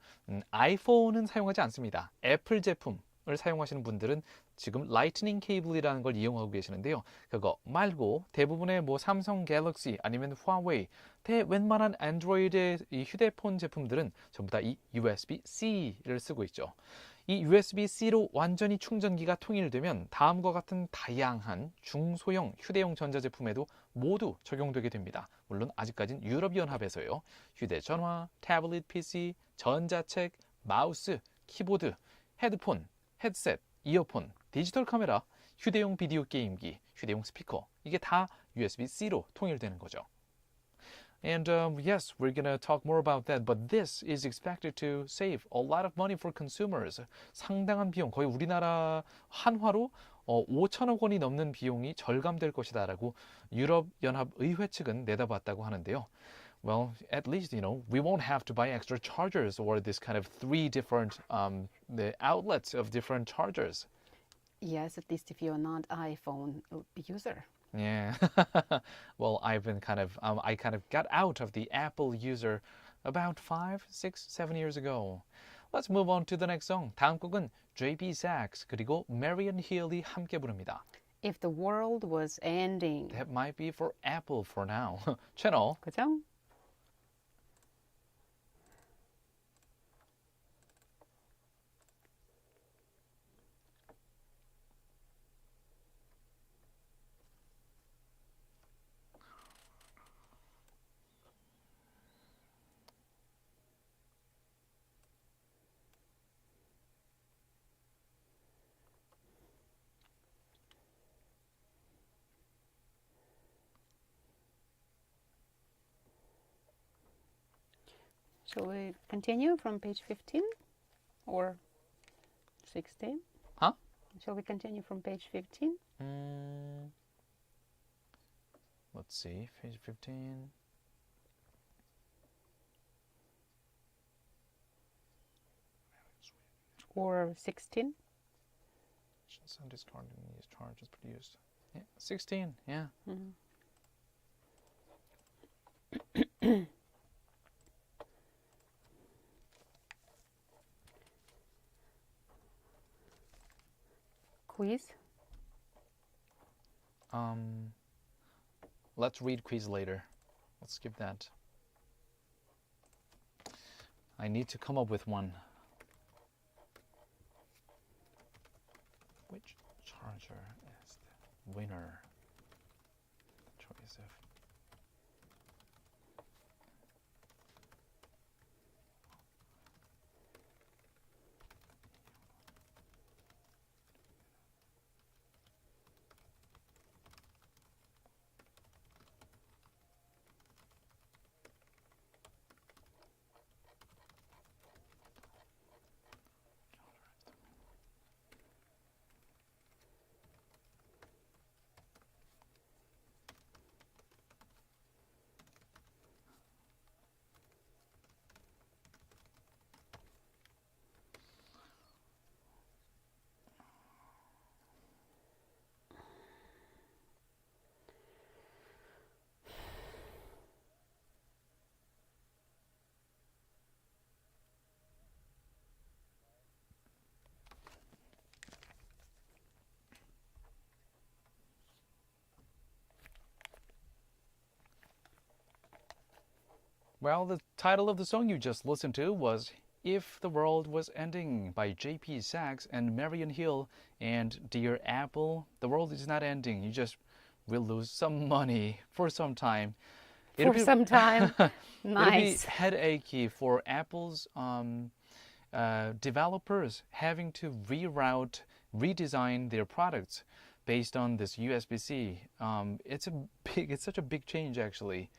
아이폰은 사용하지 않습니다. 애플 제품 을 사용하시는 분들은 지금 라이트닝 케이블이라는 걸 이용하고 계시는데요. 그거 말고 대부분의 뭐 삼성 갤럭시 아니면 화웨이 웬만한 안드로이드의 이 휴대폰 제품들은 전부 다 이 USB-C를 쓰고 있죠. 이 USB-C로 완전히 충전기가 통일되면 다음과 같은 다양한 중소형 휴대용 전자제품에도 모두 적용되게 됩니다. 물론 아직까진 유럽연합에서요. 휴대전화, 태블릿 PC, 전자책, 마우스, 키보드, 헤드폰, 헤드셋, 이어폰, 디지털 카메라, 휴대용 비디오 게임기, 휴대용 스피커 이게 다 USB-C로 통일되는 거죠. And yes, we're going to talk more about that, but this is expected to save a lot of money for consumers. 상당한 비용, 거의 우리나라 한화로 5천억 원이 넘는 비용이 절감될 것이다라고 유럽연합의회 측은 내다봤다고 하는데요. Well, at least, we won't have to buy extra chargers or this kind of three different the outlets of different chargers. Yes, at least if you're not iPhone user. Yeah. Well, I've been I kind of got out of the Apple user about 5, 6, 7 years ago. Let's move on to the next song. 다음 곡은 JP Sachs 그리고 Marian Hill이 함께 부릅니다. If the world was ending. That might be for Apple for now. 채널 그죠? Shall we continue from page 15 or 16? Huh? Shall we continue from page 15? Let's see, page 15. Or 16? Some discarding these charges produced. Yeah, 16, yeah. Quiz? Let's read quiz later. Let's skip that. I need to come up with one. Which charger is the winner? Choice of Well, the title of the song you just listened to was If the World Was Ending by JP Sachs and Marian Hill. And dear Apple, the world is not ending. You just will lose some money for some time. For some time. Nice. It'll be headachy for Apple's developers having to redesign their products based on this USB-C. It's such a big change actually.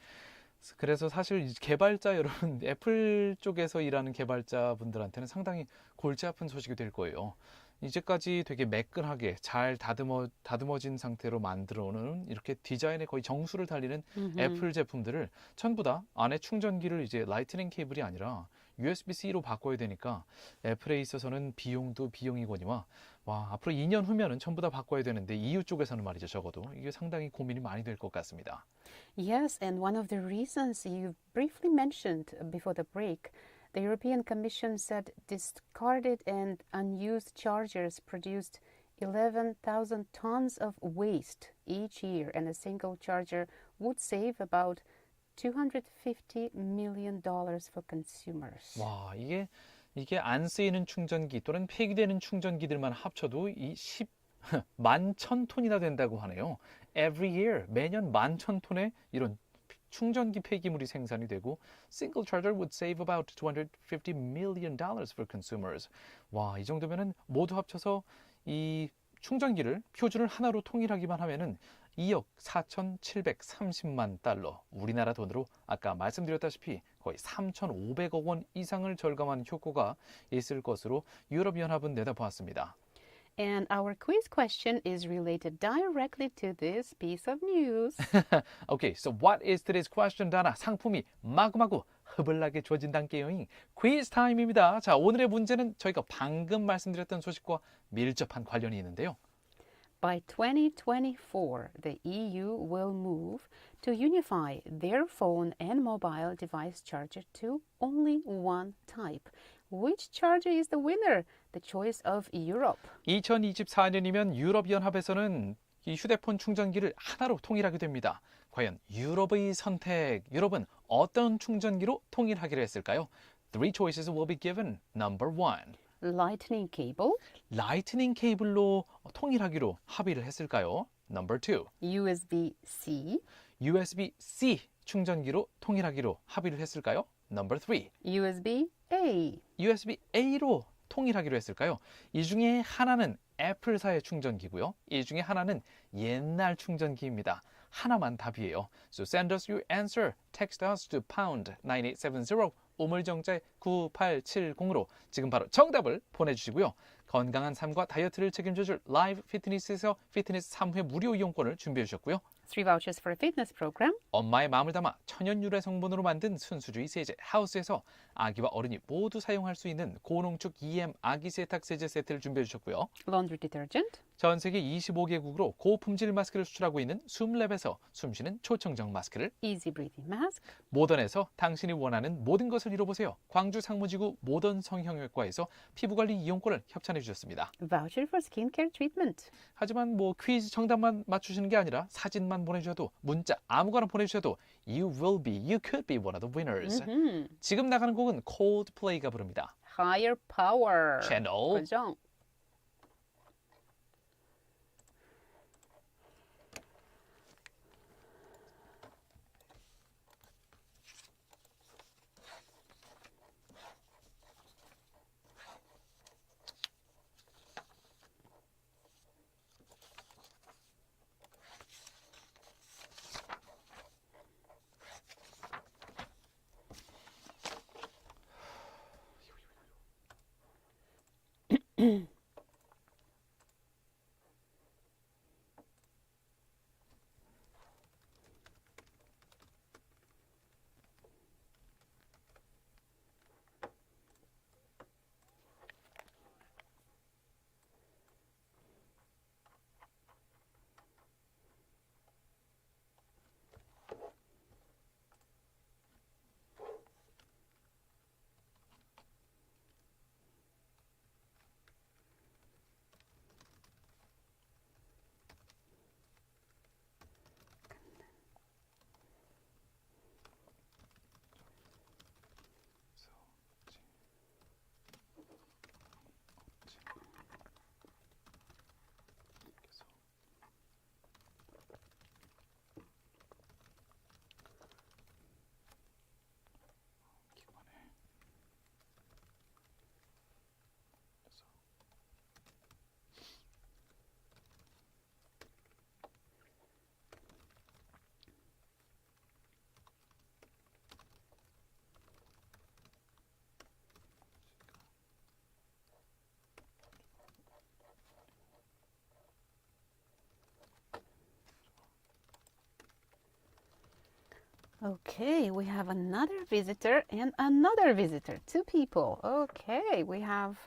그래서 사실 개발자 여러분, 애플 쪽에서 일하는 개발자분들한테는 상당히 골치 아픈 소식이 될 거예요. 이제까지 되게 매끈하게 잘 다듬어진 상태로 만들어 놓은 이렇게 디자인에 거의 정수를 달리는 애플 제품들을 전부 다 안에 충전기를 이제 라이트닝 케이블이 아니라 USB-C로 바꿔야 되니까 애플에 있어서는 비용도 비용이거니와 와, 앞으로 2년 후면은 전부 다 바꿔야 되는데 EU 쪽에서는 말이죠, 적어도 이게 상당히 고민이 많이 될 것 같습니다. Yes, and one of the reasons you briefly mentioned before the break, the European Commission said discarded and unused chargers produced 11,000 tons of waste each year, and a single charger would save about $250 million for consumers. 와, 이게 안 쓰이는 충전기 또는 폐기되는 충전기들만 합쳐도 이 11,000톤이나 된다고 하네요. Every year, 매년 11,000톤의 이런 충전기 폐기물이 생산이 되고 single charger would save about $250 million for consumers. 와, 이 정도면은 모두 합쳐서 이 충전기를 표준을 하나로 통일하기만 하면은 2억 4,730만 달러, 우리나라 돈으로 아까 말씀드렸다시피 거의 3,500억 원 이상을 절감한 효과가 있을 것으로 유럽연합은 내다보았습니다. And our quiz question is related directly to this piece of news. Okay, so what is today's question, Dana? 상품이 마구마구 흐블나게 주어진단께요. 퀴즈 타임입니다. 자, 오늘의 문제는 저희가 방금 말씀드렸던 소식과 밀접한 관련이 있는데요. By 2024, the EU will move to unify their phone and mobile device charger to only one type. Which charger is the winner? The choice of Europe. 2024년이면 유럽연합에서는 이 휴대폰 충전기를 하나로 통일하게 됩니다. 과연 유럽의 선택, 유럽은 어떤 충전기로 통일하기로 했을까요? Three choices will be given. Number one. Lightning cable, 라이트닝 케이블로 통일하기로 합의를 했을까요? Number two. USB-C, USB-C 충전기로 통일하기로 합의를 했을까요? Number three. USB-A. USB-A로 통일하기로 했을까요? 이 중에 하나는 애플사의 충전기고요. 이 중에 하나는 옛날 충전기입니다. 하나만 답이에요. So send us your answer. Text us to pound 9870 우물정자 9870으로 지금 바로 정답을 보내주시고요. 건강한 삶과 다이어트를 책임져줄 라이브 피트니스에서 피트니스 3회 무료 이용권을 준비해 주셨고요. 3 vouchers for a fitness program. 엄마의 마음을 담아 천연 유래 성분으로 만든 순수주의 세제 하우스에서 아기와 어른이 모두 사용할 수 있는 고농축 EM 아기 세탁 세제 세트를 준비해 주셨고요. Laundry detergent. 전 세계 25개국으로 고품질 마스크를 수출하고 있는 숨랩에서 숨쉬는 초청정 마스크를, Easy breathing mask. 모던에서 당신이 원하는 모든 것을 이뤄보세요. 광주 상무지구 모던 성형외과에서 피부관리 이용권을 협찬해 주셨습니다. Voucher for skincare treatment. 하지만 뭐 퀴즈 정답만 맞추시는 게 아니라 사진만 보내주셔도, 문자 아무거나 보내주셔도 you could be one of the winners. 지금 나가는 곡은 Coldplay가 부릅니다. Higher power. 채널 고정. Okay, we have another visitor and another visitor. 2 people. Okay, we have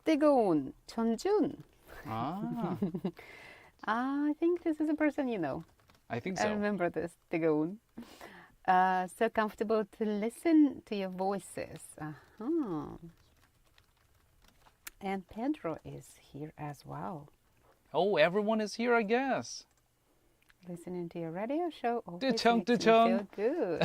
뜨거운 전준. 아, I think this is a person you know. I think I so. remember this, 뜨거운. So comfortable to listen to your voices. Uh-huh. And Pedro is here as well. Oh, everyone is here, I guess. Listening to your radio show always 뜨청, makes me 뜨청. feel good.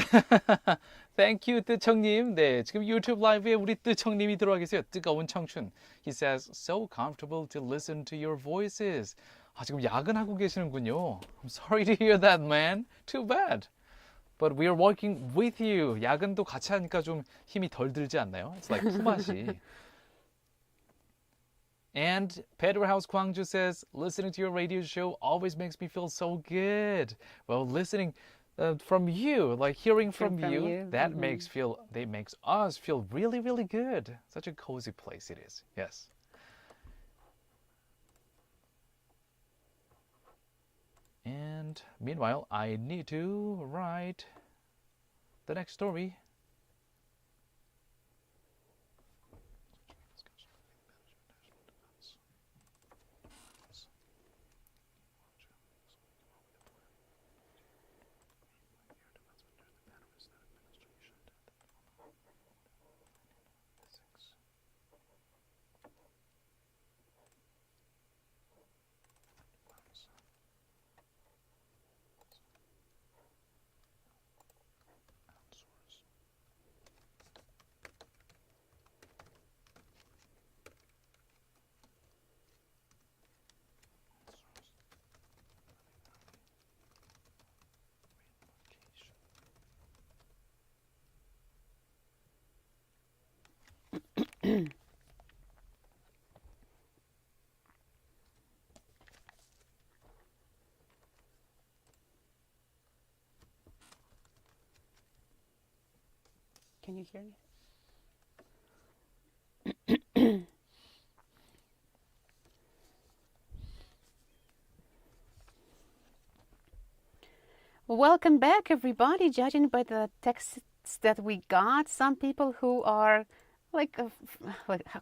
Thank you, 뜨청님. 네, 지금 유튜브 라이브에 우리 뜨청님이 들어와 계세요. 뜨거운 청춘. He says, so comfortable to listen to your voices. 아, 지금 야근하고 계시는군요. I'm sorry to hear that, man. Too bad. But we are working with you. 야근도 같이 하니까 좀 힘이 덜 들지 않나요? It's like 품앗이. And Pedro House Gwangju says, listening to your radio show always makes me feel so good. Well, listening from you, like hearing from you, that makes us feel really, really good. Such a cozy place it is. Yes. And meanwhile, I need to write the next story. Can you hear me? Welcome back, everybody. Judging by the texts that we got, some people who are like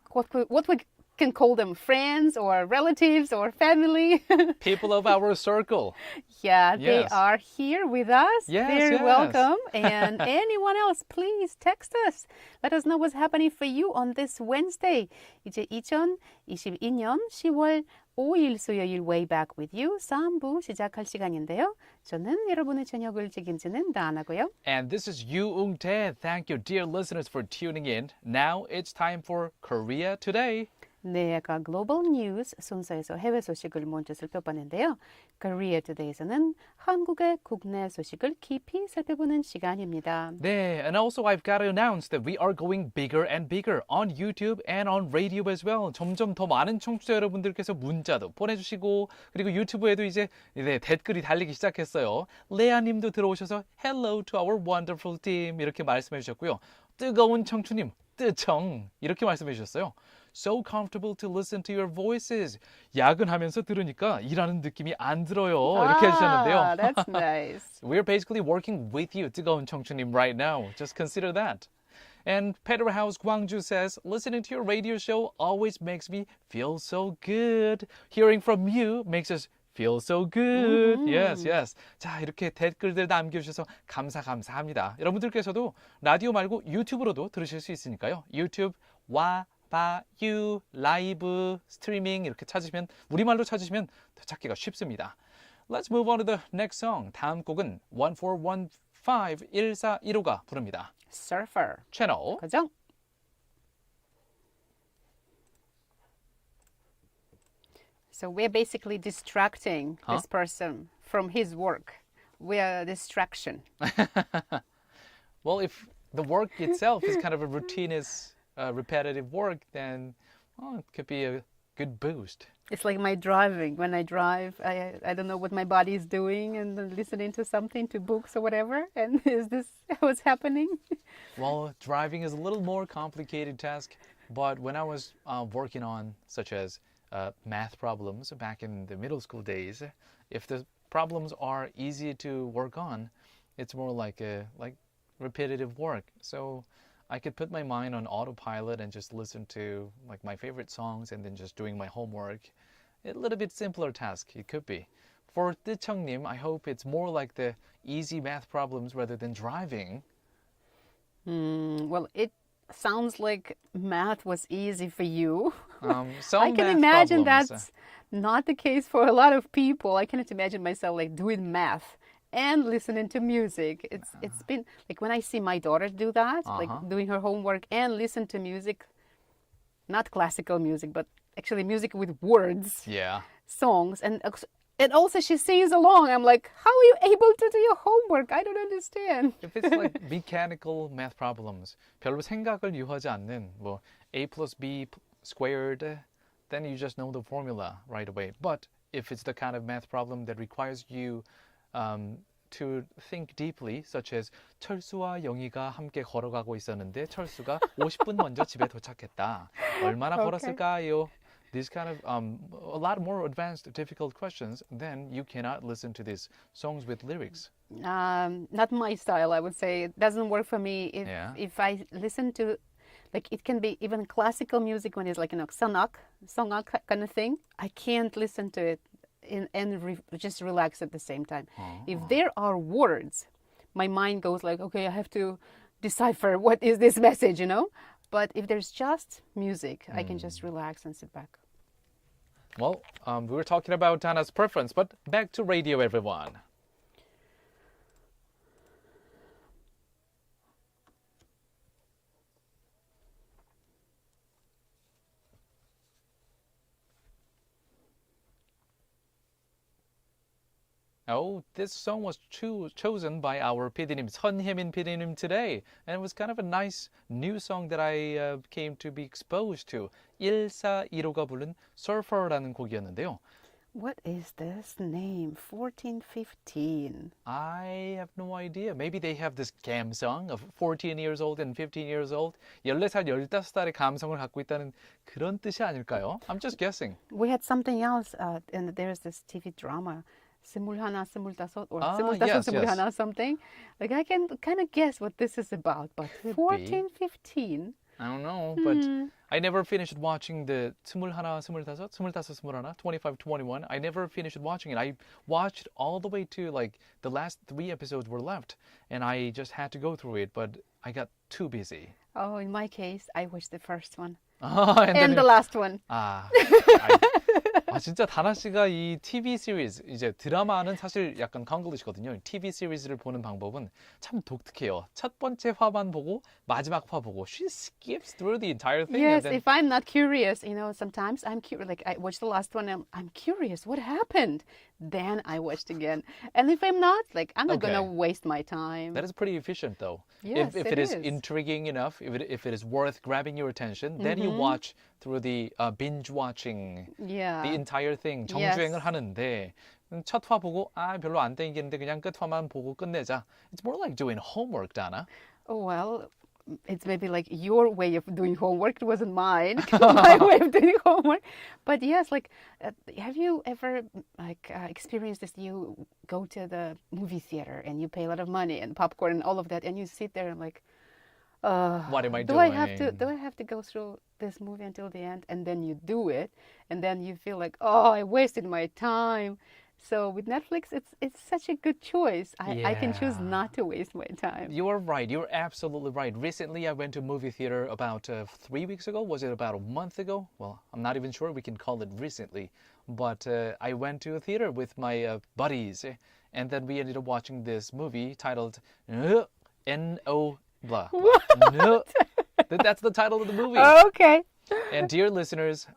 what we can call them, friends or relatives or family. People of our circle. Yeah, they Yes. are here with us. Yes, They're yes. welcome. And anyone else, please text us. Let us know what's happening for you on this Wednesday. 이제 2022년 10월 5일 수요일 Way Back With You 3부 시작할 시간인데요. 저는 여러분의 저녁을 책임지는 다나고요. And this is Yu Ung-tae. Thank you, dear listeners, for tuning in. Now it's time for Korea Today. 네, 아까 글로벌 뉴스 순서에서 해외 소식을 먼저 살펴봤는데요. Korea Today에서는 한국의 국내 소식을 깊이 살펴보는 시간입니다. 네, and also I've got to announce that we are going bigger and bigger on YouTube and on radio as well. 점점 더 많은 청취자 여러분들께서 문자도 보내주시고 그리고 유튜브에도 이제 댓글이 달리기 시작했어요. 레아님도 들어오셔서 Hello to our wonderful team 이렇게 말씀해 주셨고요. 뜨거운 청춘님, 뜨청 이렇게 말씀해 주셨어요. So comfortable to listen to your voices. 야근하면서 들으니까 일하는 느낌이 안 들어요. 이렇게 해주셨는데요. That's nice. We're basically working with you, 뜨거운 청춘님, right now. Just consider that. And Pedro House Gwangju says, listening to your radio show always makes me feel so good. Hearing from you makes us feel so good. Yes, yes. 자, 이렇게 댓글들 남겨주셔서 감사합니다. 여러분들께서도 라디오 말고 유튜브로도 들으실 수 있으니까요. 유튜브 WBWU 라이브 스트리밍 이렇게 찾으시면 우리말로 찾으시면 더 찾기가 쉽습니다. Let's move on to the next song. 다음 곡은 1415-1415가 부릅니다. Surfer. 채널 고정. So we're basically distracting this person from his work. We are a distraction. Well, if the work itself is kind of a routine-is repetitive work, then it could be a good boost. It's like my driving. When I drive, I don't know what my body is doing and then listening to something, to books or whatever. And is this what's happening? Well, driving is a little more complicated task, but when I was working on such as math problems back in the middle school days, if the problems are easy to work on, it's more like repetitive work. So I could put my mind on autopilot and just listen to like my favorite songs and then just doing my homework. A little bit simpler task, it could be. For 뜨청님, I hope it's more like the easy math problems rather than driving. Well, it sounds like math was easy for you Some I can math imagine problems. that's not the case for a lot of people. I cannot imagine myself like doing math and listening to music. It's been like when I see my daughter do that, like doing her homework and listen to music, not classical music, but actually music with words, Yeah. songs, and also she sings along. I'm like, how are you able to do your homework? I don't understand. If it's like mechanical math problems, 별로 생각을 요하지 않는 뭐 a plus b squared, then you just know the formula right away. But if it's the kind of math problem that requires you to think deeply, such as 철수와 영희가 함께 걸어가고 있었는데 철수가 50분 먼저 집에 도착했다. 얼마나 걸었을까요? These kind of a lot more advanced, difficult questions, then you cannot listen to these songs with lyrics. Not my style, I would say. It doesn't work for me if I listen to, like, it can be even classical music when it's like, songak kind of thing. I can't listen to it and just relax at the same time. If there are words, my mind goes like, okay, I have to decipher what is this message, But if there's just music, I can just relax and sit back. Well, we were talking about Dana's preference, but back to radio, everyone. Oh, this song was chosen by our PD님, 선혜민 PD님 today. And it was kind of a nice new song that I came to be exposed to. 1415가 부른 Surfer라는 곡이었는데요. What is this name? 1415. I have no idea. Maybe they have this 감성 of 14 years old and 15 years old. 14살, 15살의 감성을 갖고 있다는 그런 뜻이 아닐까요? I'm just guessing. We had something else, and there's this TV drama. 스물하나, 스물다섯, or 스물다섯, yes, 스물하나, something. Like I can kind of guess what this is about, but 14, 15. I don't know, but I never finished watching the 스물하나, 스물다섯, 스물다섯, 스물하나, 25, 21. I never finished watching it. I watched all the way to like the last 3 episodes were left, and I just had to go through it, but I got too busy. Oh, in my case, I watched the first one. and the last one. 진짜 다나 씨가 이 TV 시리즈, 이제 드라마는 사실 약간 컨글리시거든요. TV 시리즈를 보는 방법은 참 독특해요. 첫 번째 화만 보고 마지막 화 보고 she skips through the entire thing. Yes, and then... if I'm not curious, sometimes I'm curious. Like I watched the last one and I'm curious what happened. Then I watched again. And if I'm not, like I'm not gonna waste my time. That is pretty efficient though. Yes, if it is intriguing enough, if it is worth grabbing your attention, then you watch through the binge watching the entire thing. 정주행을 하는데 첫 화 보고 별로 안 땡기는데 그냥 끝 화만 보고 끝내자. It's more like doing homework, Dana. Oh, well, it's maybe like your way of doing homework. It wasn't mine. My way of doing homework. But yes, like, have you ever experienced this? You go to the movie theater and you pay a lot of money and popcorn and all of that, and you sit there and like, what am I do doing? Do I have to go through this movie until the end? And then you do it, and then you feel like, oh, I wasted my time. So with Netflix, it's such a good choice. I can choose not to waste my time. You are right. You're absolutely right. Recently, I went to a movie theater about 3 weeks ago. Was it about a month ago? Well, I'm not even sure we can call it recently. But I went to a theater with my buddies, and then we ended up watching this movie titled N-O blah. No. That's the title of the movie. Okay. And dear listeners,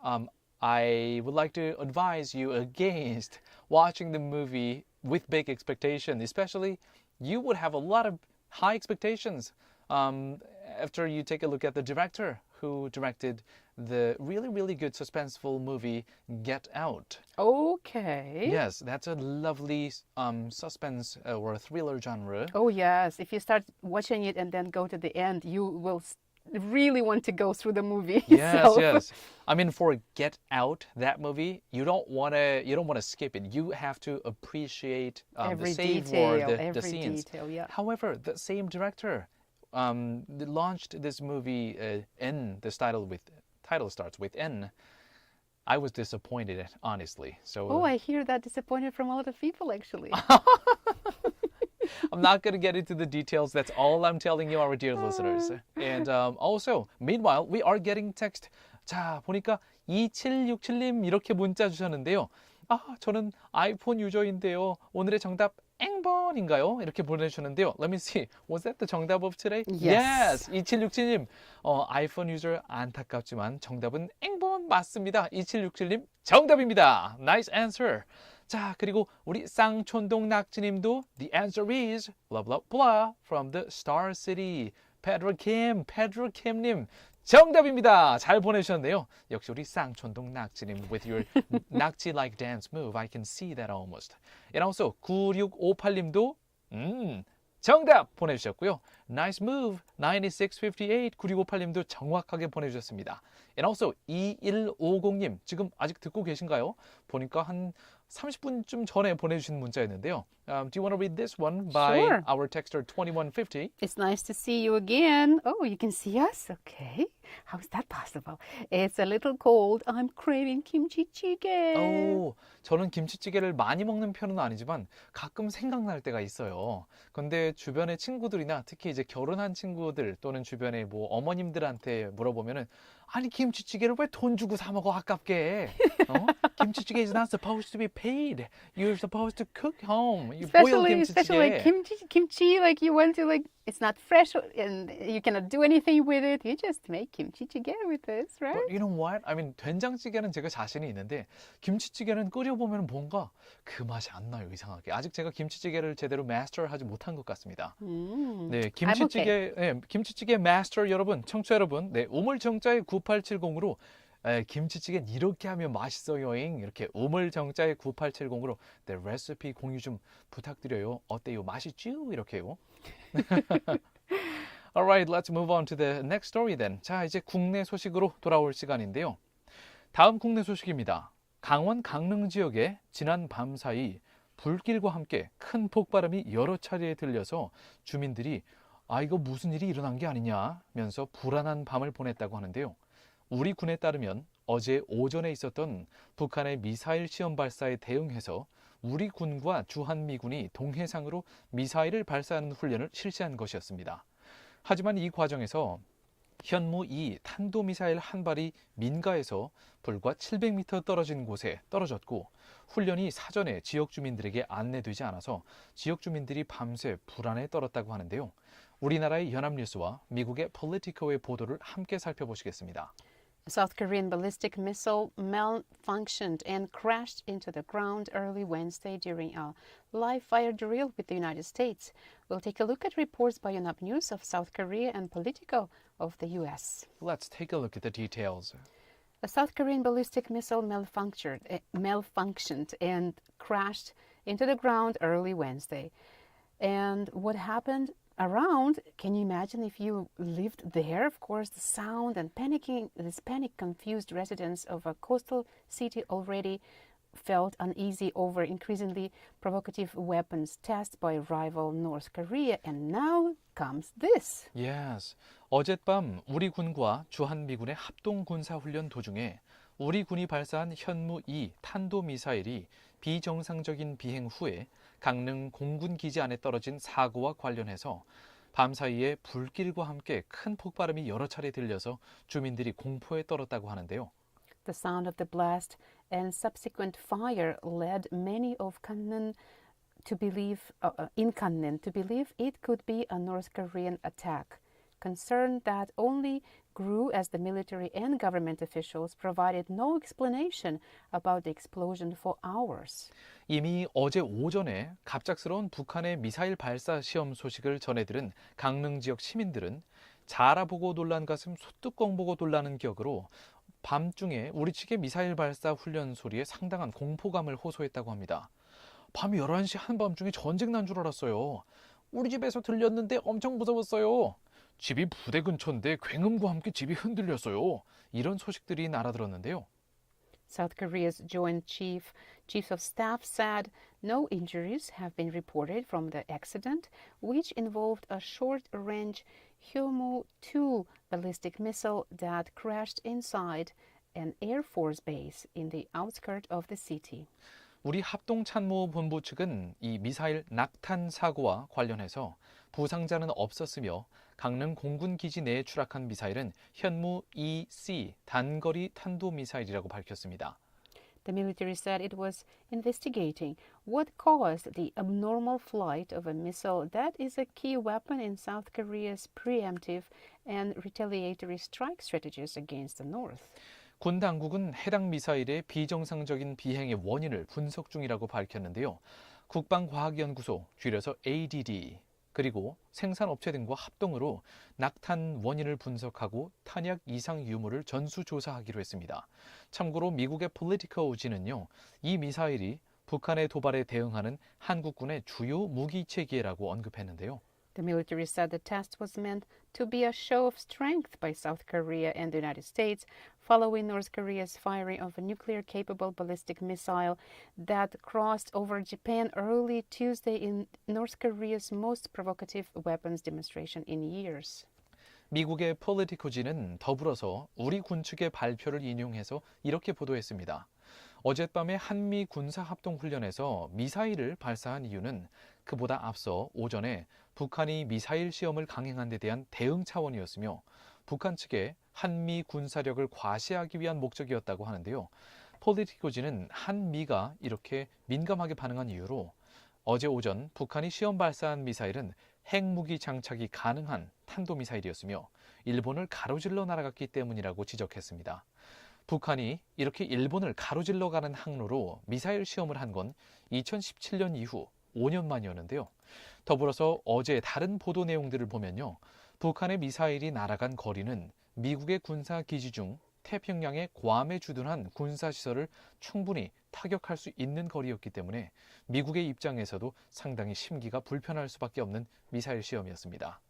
I would like to advise you against watching the movie with big expectation. Especially, you would have a lot of high expectations after you take a look at the director who directed the really, really good suspenseful movie Get Out. Okay. Yes, that's a lovely suspense or thriller genre. Oh, yes. If you start watching it and then go to the end, you will really want to go through the movie. Yes. I mean, for Get Out, that movie, you don't want to skip it. You have to appreciate every the save detail, word, every the scenes. detail, yeah. However, the same director launched this movie N. This title starts with N. I was disappointed, honestly. So. Oh, I hear that disappointed from a lot of people, actually. I'm not going to get into the details. That's all I'm telling you, our dear listeners. And also, meanwhile, we are getting text 자, 보니까 2767님 이렇게 문자 주셨는데요. 아, 저는 아이폰 유저인데요. 오늘의 정답 N번인가요? 이렇게 보내주셨는데요. Let me see. Was that the 정답 of today? Yes. 2767님. 아이폰 유저 안타깝지만 정답은 N번 맞습니다. 2767님 정답입니다. Nice answer. 자, 그리고 우리 쌍촌동 낙지님도 The answer is blah blah blah from the Star City. Pedro Kim님 정답입니다. 잘 보내주셨네요. 역시 우리 쌍촌동 낙지님 with your 낙지-like dance move. I can see that almost. And also 9658님도 정답 보내주셨고요. Nice move. 9658 9658님도 정확하게 보내주셨습니다. And also 2150님 지금 아직 듣고 계신가요? 보니까 한 30분쯤 전에 보내주신 문자였는데요. Do you want to read this one by Sure. our texter 2150? It's nice to see you again. Oh, you can see us? Okay. How's that possible? It's a little cold. I'm craving kimchi jjigae. 오, 저는 김치찌개를 많이 먹는 편은 아니지만 가끔 생각날 때가 있어요. 근데 주변의 친구들이나 특히 이제 결혼한 친구들 또는 주변의 뭐 어머님들한테 물어보면은 아니 김치찌개를 왜 돈 주고 사 먹어 아깝게? 김치찌개 is not supposed to be paid. You're supposed to cook home. You boil Especially like kimchi, like you want to like it's not fresh and you cannot do anything with it. You just make kimchi jjigae with this, right? But you know what? I mean 된장찌개는 제가 자신이 있는데 김치찌개는 끓여보면 뭔가 그 맛이 안 나요 이상하게. 아직 제가 김치찌개를 제대로 마스터하지 못한 것 같습니다. 네, 김치찌개 마스터 여러분, 청취자 여러분, 네, 우물정자의 9870으로 김치찌개는 이렇게 하면 맛있어요잉 이렇게 우물정자의 9870으로 네, 레시피 공유 좀 부탁드려요. 어때요? 맛있죠? 이렇게요. Alright, let's move on to the next story then. 자, 이제 국내 소식으로 돌아올 시간인데요. 다음 국내 소식입니다. 강원 강릉 지역에 지난 밤 사이 불길과 함께 큰 폭발음이 여러 차례 들려서 주민들이 이거 무슨 일이 일어난 게 아니냐면서 불안한 밤을 보냈다고 하는데요. 우리 군에 따르면 어제 오전에 있었던 북한의 미사일 시험 발사에 대응해서 우리 군과 주한미군이 동해상으로 미사일을 발사하는 훈련을 실시한 것이었습니다. 하지만 이 과정에서 현무 2 탄도미사일 한 발이 민가에서 불과 700m 떨어진 곳에 떨어졌고 훈련이 사전에 지역 주민들에게 안내되지 않아서 지역 주민들이 밤새 불안에 떨었다고 하는데요. 우리나라의 연합뉴스와 미국의 폴리티코의 보도를 함께 살펴보시겠습니다. A South Korean ballistic missile malfunctioned and crashed into the ground early Wednesday during a live fire drill with the United States. We'll take a look at reports by Yonhap News of South Korea and Politico of the U.S. Let's take a look at the details. A South Korean ballistic missile malfunctioned and crashed into the ground early Wednesday. And what happened around, can you imagine if you lived there? Of course, the sound and this panic confused residents of a coastal city already felt uneasy over increasingly provocative weapons tests by rival North Korea. And now comes this. Yes. 어젯밤 우리 군과 주한미군의 합동군사훈련 도중에 우리 군이 발사한 현무 2 탄도미사일이 비정상적인 비행 후에 강릉 공군기지 안에 떨어진 사고와 관련해서 밤사이에 불길과 함께 큰 폭발음이 여러 차례 들려서 주민들이 공포에 떨었다고 하는데요. The sound of the blast and subsequent fire led many of Gangnam to believe it could be a North Korean attack. Concern that only grew as the military and government officials provided no explanation about the explosion for hours. 이미 어제 오전에 갑작스러운 북한의 미사일 발사 시험 소식을 전해들은 강릉 지역 시민들은 자라 보고 놀란 가슴 소뚜껑 보고 놀라는 격으로 밤중에 우리 측의 미사일 발사 훈련 소리에 상당한 공포감을 호소했다고 합니다. 밤 11시 한밤중에 전쟁 난 줄 알았어요. 우리 집에서 들렸는데 엄청 무서웠어요. 집이 부대 근처인데 굉음과 함께 집이 흔들렸어요. 이런 소식들이 날아들었는데요. South Korea's Joint Chiefs of Staff said no injuries have been reported from the accident, which involved a short-range Hyomu-2 ballistic missile that crashed inside an Air Force base in the outskirts of the city. 우리 합동참모본부 측은 이 미사일 낙탄 사고와 관련해서 부상자는 없었으며 강릉 공군 기지 내에 추락한 미사일은 현무 EC 단거리 탄도미사일이라고 밝혔습니다. The military said it was investigating what caused the abnormal flight of a missile that is a key weapon in South Korea's preemptive and retaliatory strike strategies against the North. 군 당국은 해당 미사일의 비정상적인 비행의 원인을 분석 중이라고 밝혔는데요. 국방과학연구소, 줄여서 ADD, 그리고 생산업체 등과 합동으로 낙탄 원인을 분석하고 탄약 이상 유무를 전수조사하기로 했습니다. 참고로 미국의 Politico지는요, 이 미사일이 북한의 도발에 대응하는 한국군의 주요 무기체계라고 언급했는데요. The military said the test was meant to be a show of strength by South Korea and the United States following North Korea's firing of a nuclear-capable ballistic missile that crossed over Japan early Tuesday in North Korea's most provocative weapons demonstration in years. 미국의 폴리티코지는 더불어서 우리 군 측의 발표를 인용해서 이렇게 보도했습니다. 어젯밤에 한미 군사합동훈련에서 미사일을 발사한 이유는 그보다 앞서 오전에 북한이 미사일 시험을 강행한 데 대한 대응 차원이었으며 북한 측의 한미 군사력을 과시하기 위한 목적이었다고 하는데요. 폴리티코지는 한미가 이렇게 민감하게 반응한 이유로 어제 오전 북한이 시험 발사한 미사일은 핵무기 장착이 가능한 탄도미사일이었으며 일본을 가로질러 날아갔기 때문이라고 지적했습니다. 북한이 이렇게 일본을 가로질러 가는 항로로 미사일 시험을 한 건 2017년 이후 5년 만이었는데요. 더불어서 어제 다른 보도 내용들을 보면요. 북한의 미사일이 날아간 거리는 미국의 군사기지 중 태평양에 괌에 주둔한 군사시설을 충분히 타격할 수 있는 거리였기 때문에 미국의 입장에서도 상당히 심기가 불편할 수밖에 없는 미사일 시험이었습니다.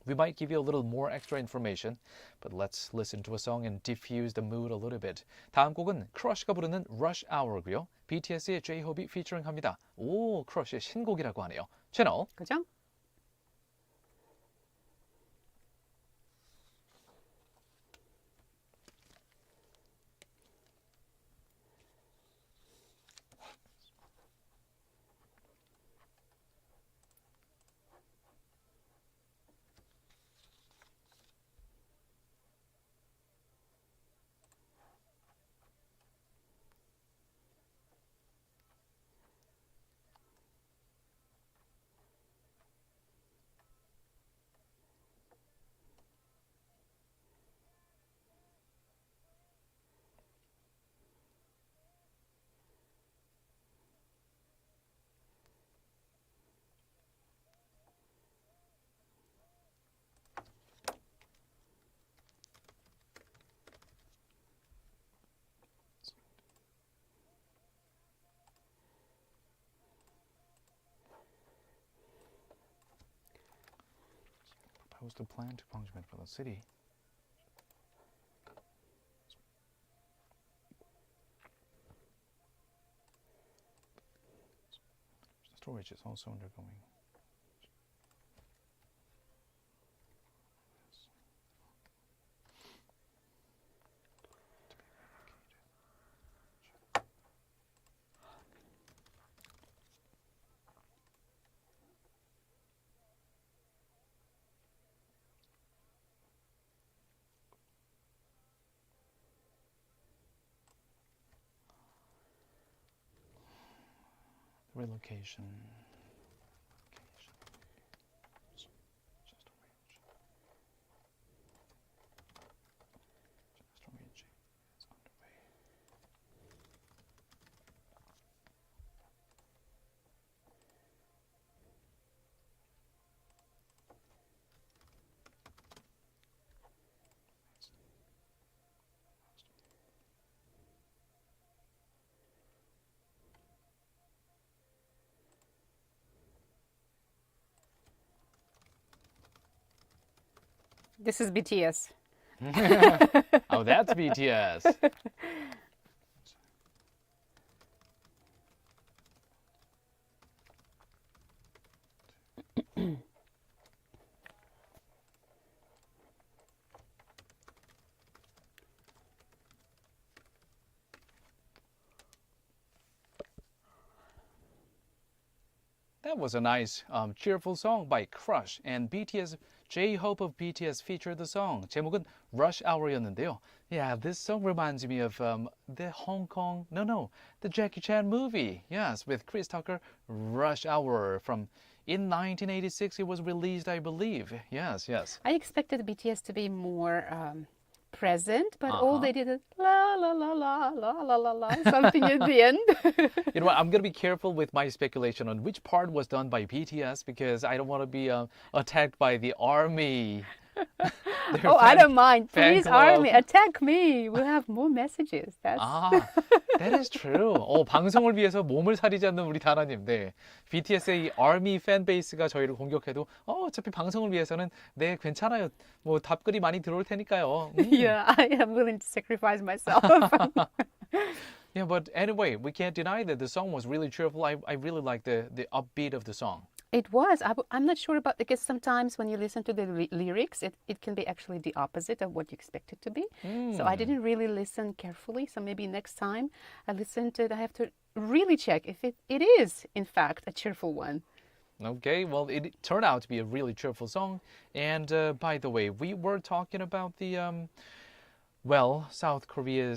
We might give you a little more extra information, but let's listen to a song and diffuse the mood a little bit. 다음 곡은 Crush가 부르는 Rush Hour고요. BTS의 J-Hope이 피처링합니다. 오, Crush의 신곡이라고 하네요. 채널 그죠? proposed a plan to Gwangju for the city. The storage is also undergoing. Relocation. Storage is underway. This is BTS. Oh, that's BTS. That was a nice, cheerful song by Crush, and BTS J-Hope of BTS featured the song. 제목은 Rush Hour였는데요. Yeah, this song reminds me of the the Jackie Chan movie. Yes, with Chris Tucker, Rush Hour in 1986 it was released, I believe. Yes, yes. I expected BTS to be more present, but all they did is la la la la la la la la something at the end. You know what? I'm going to be careful with my speculation on which part was done by BTS because I don't want to be attacked by the army. Oh, I don't mind. fan Please, club. army, attack me. We'll have more messages. That's That is true. 방송을 위해서 몸을 사리지 않는 우리 다나님. 네. BTS의 이 army 팬 베이스가 저희를 공격해도 어차피 방송을 위해서는 네, 괜찮아요. 뭐 답글이 많이 들어올 테니까요. Yeah, I am willing to sacrifice myself. Yeah, but anyway, we can't deny that the song was really cheerful. I really like the upbeat of the song. It was. I'm not sure about, because sometimes when you listen to the lyrics, it can be actually the opposite of what you expect it to be. So I didn't really listen carefully. So maybe next time I listen to it, I have to really check if it is, in fact, a cheerful one. Okay, well, it turned out to be a really cheerful song. And by the way, we were talking about the South Korea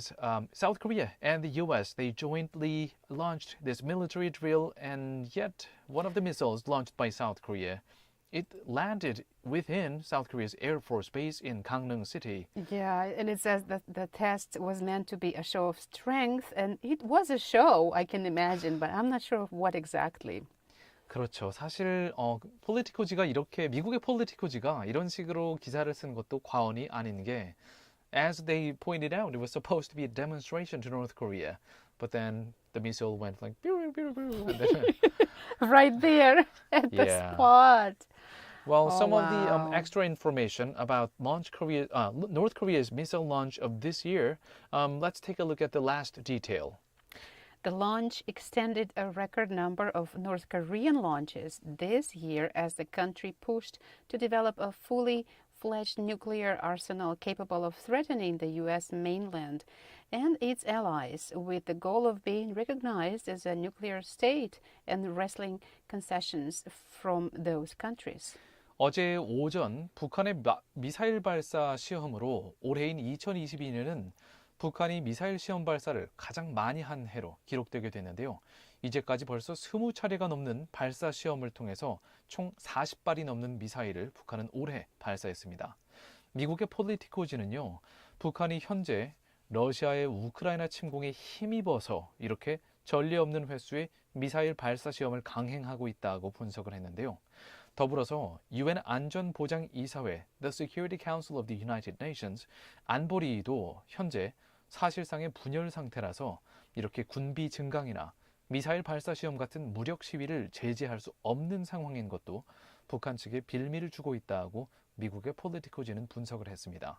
and the U.S., they jointly launched this military drill, and yet one of the missiles launched by South Korea, it landed within South Korea's Air Force Base in Gangneung City. Yeah, and it says that the test was meant to be a show of strength, and it was a show, I can imagine, but I'm not sure of what exactly. 그렇죠. 사실 폴리티코지가 미국의 폴리티코지가 이런 식으로 기사를 쓴 것도 과언이 아닌 게, as they pointed out, it was supposed to be a demonstration to North Korea, but then the missile went like pew, pew, pew, and then Right there at the spot. Well, some of the extra information about North Korea's missile launch of this year, let's take a look at the last detail. The launch extended a record number of North Korean launches this year as the country pushed to develop a fully fledged nuclear arsenal capable of threatening the U.S. mainland and its allies, with the goal of being recognized as a nuclear state and wresting concessions from those countries. 어제 오전 북한의 미사일 발사 시험으로 올해인 2022년은 북한이 미사일 시험 발사를 가장 많이 한 해로 기록되게 됐는데요. 이제까지 벌써 20차례가 넘는 발사 시험을 통해서 총 40발이 넘는 미사일을 북한은 올해 발사했습니다. 미국의 폴리티코지는요, 북한이 현재 러시아의 우크라이나 침공에 힘입어서 이렇게 전례 없는 횟수의 미사일 발사 시험을 강행하고 있다고 분석을 했는데요. 더불어서 UN 안전보장이사회 The Security Council of the United Nations 안보리도 현재 사실상의 분열 상태라서 이렇게 군비 증강이나 미사일 발사 시험 같은 무력 시위를 제재할 수 없는 상황인 것도 북한 측에 빌미를 주고 있다고 미국의 폴리티코지는 분석을 했습니다.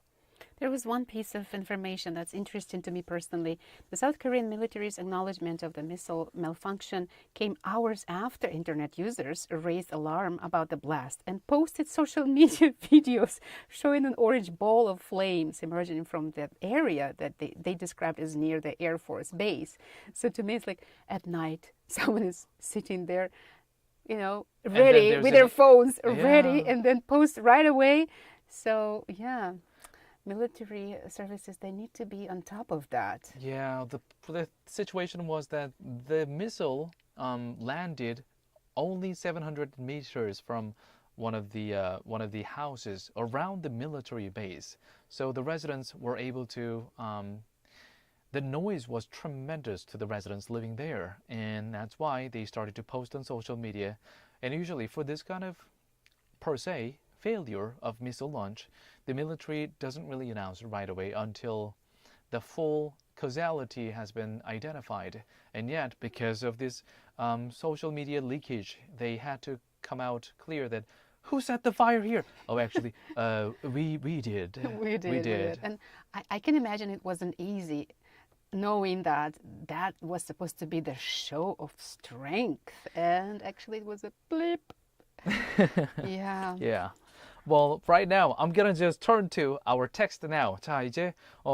There was one piece of information that's interesting to me personally. The South Korean military's acknowledgement of the missile malfunction came hours after internet users raised alarm about the blast and posted social media videos showing an orange ball of flames emerging from the area that they described as near the Air Force Base. So to me, it's like at night, someone is sitting there, ready with their phones, ready, and then post right away. So, yeah. Military services, they need to be on top of that. Yeah, the situation was that the missile landed only 700 meters from one of the houses around the military base. So the residents were able to. The noise was tremendous to the residents living there, and that's why they started to post on social media. And usually, for this kind of per se failure of missile launch, the military doesn't really announce it right away until the full causality has been identified. And yet, because of this social media leakage, they had to come out clear that who set the fire here? Oh, actually, we did. We did. And I can imagine it wasn't easy knowing that was supposed to be the show of strength. And actually, it was a blip. Yeah. Yeah. Well, right now, I'm gonna just turn to our text now. 자, 이제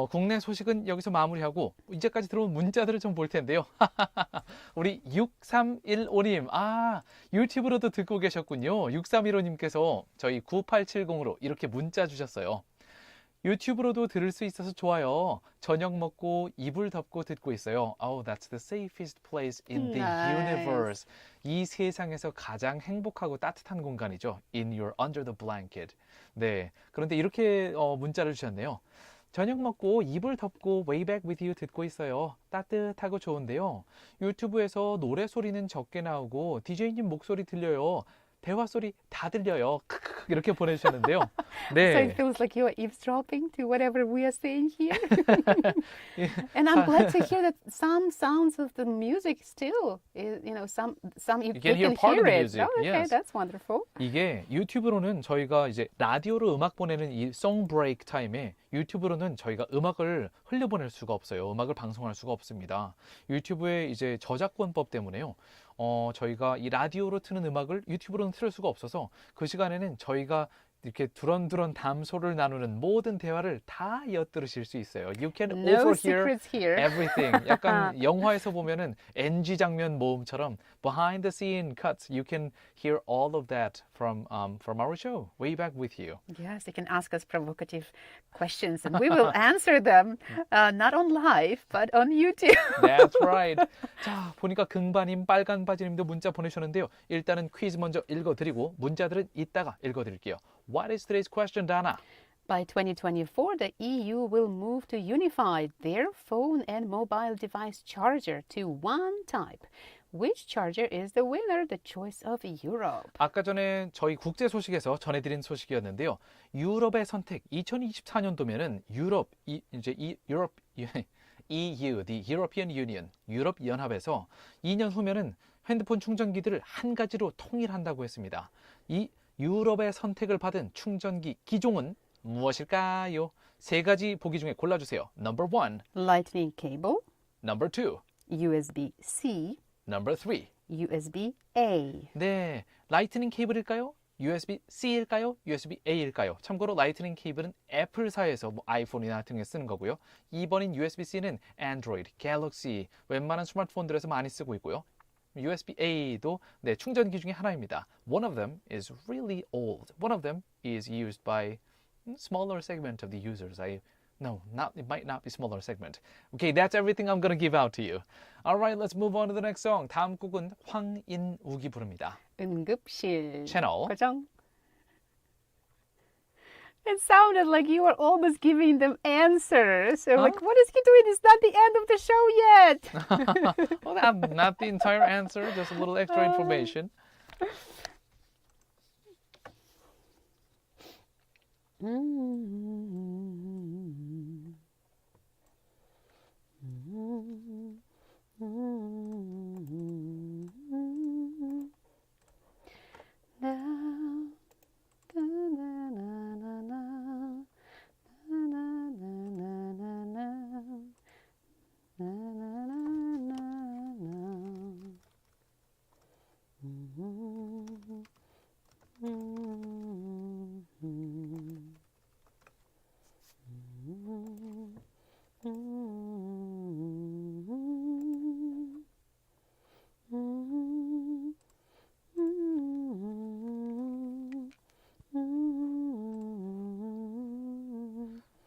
국내 소식은 여기서 마무리하고 이제까지 들어온 문자들을 좀 볼 텐데요. 우리 6315님, 유튜브로도 듣고 계셨군요. 6315님께서 저희 9870으로 이렇게 문자 주셨어요. 유튜브로도 들을 수 있어서 좋아요. 저녁 먹고 이불 덮고 듣고 있어요. Oh, that's the safest place in the universe. 이 세상에서 가장 행복하고 따뜻한 공간이죠. In your under the blanket. 네. 그런데 이렇게 문자를 주셨네요. 저녁 먹고 이불 덮고 Way Back With You 듣고 있어요. 따뜻하고 좋은데요. 유튜브에서 노래 소리는 적게 나오고 DJ님 목소리 들려요. 대화 소리 다 들려요. 이렇게 보내주셨는데요. 네. So it feels like you are eavesdropping to whatever we are saying here. And I'm glad to hear that some sounds of the music still, some you can hear part of the music. Oh, okay, Yes. that's wonderful. 이게 유튜브로는 저희가 이제 라디오로 음악 보내는 이 송 브레이크 타임에 유튜브로는 저희가 음악을 흘려보낼 수가 없어요. 음악을 방송할 수가 없습니다. 유튜브의 이제 저작권법 때문에요. 저희가 이 라디오로 트는 음악을 유튜브로는 틀을 수가 없어서 그 시간에는 저희가 이렇게 두런두런 담소를 나누는 모든 대화를 다 엿들으실 수 있어요. You can No overhear secrets here. everything. 약간 영화에서 보면은 NG 장면 모음처럼 behind the scene cuts. You can hear all of that from our show, Way Back With You. Yes, you can ask us provocative questions and we will answer them not on live but on YouTube. That's right. 자, 보니까 금바님, 빨간 바지님도 문자 보내셨는데요. 일단은 퀴즈 먼저 읽어드리고 문자들은 이따가 읽어드릴게요. What is today's question, Dana? By 2024, the EU will move to unify their phone and mobile device charger to one type. Which charger is the winner? The choice of Europe. 아까 전에 저희 국제 소식에서 전해드린 소식이었는데요. 유럽의 선택 2024년도면은 유럽 EU, the European Union, 유럽 연합에서 2년 후면은 핸드폰 충전기들을 한 가지로 통일한다고 했습니다. 이 유럽의 선택을 받은 충전기 기종은 무엇일까요? 세 가지 보기 중에 골라주세요. Number 1, Lightning cable, Number 2, USB-C, Number 3. USB-A. 네, 라이트닝 케이블일까요? USB-C일까요? USB-A일까요? 참고로 라이트닝 케이블은 애플사에서 아이폰이나 등에 쓰는 거고요. 2번인 USB-C는 Android, Galaxy, 웬만한 스마트폰들에서 많이 쓰고 있고요. USB-A도 충전기 중에 하나입니다. One of them is really old. One of them is used by smaller segment of the users. It might not be smaller segment. Okay, that's everything I'm going to give out to you. Alright, let's move on to the next song. 다음 곡은 황인욱이 부릅니다. 응급실. 채널. 고정. It sounded like you were almost giving them answers. So like, what is he doing? It's not the end of the show yet. Well, not the entire answer, just a little extra information.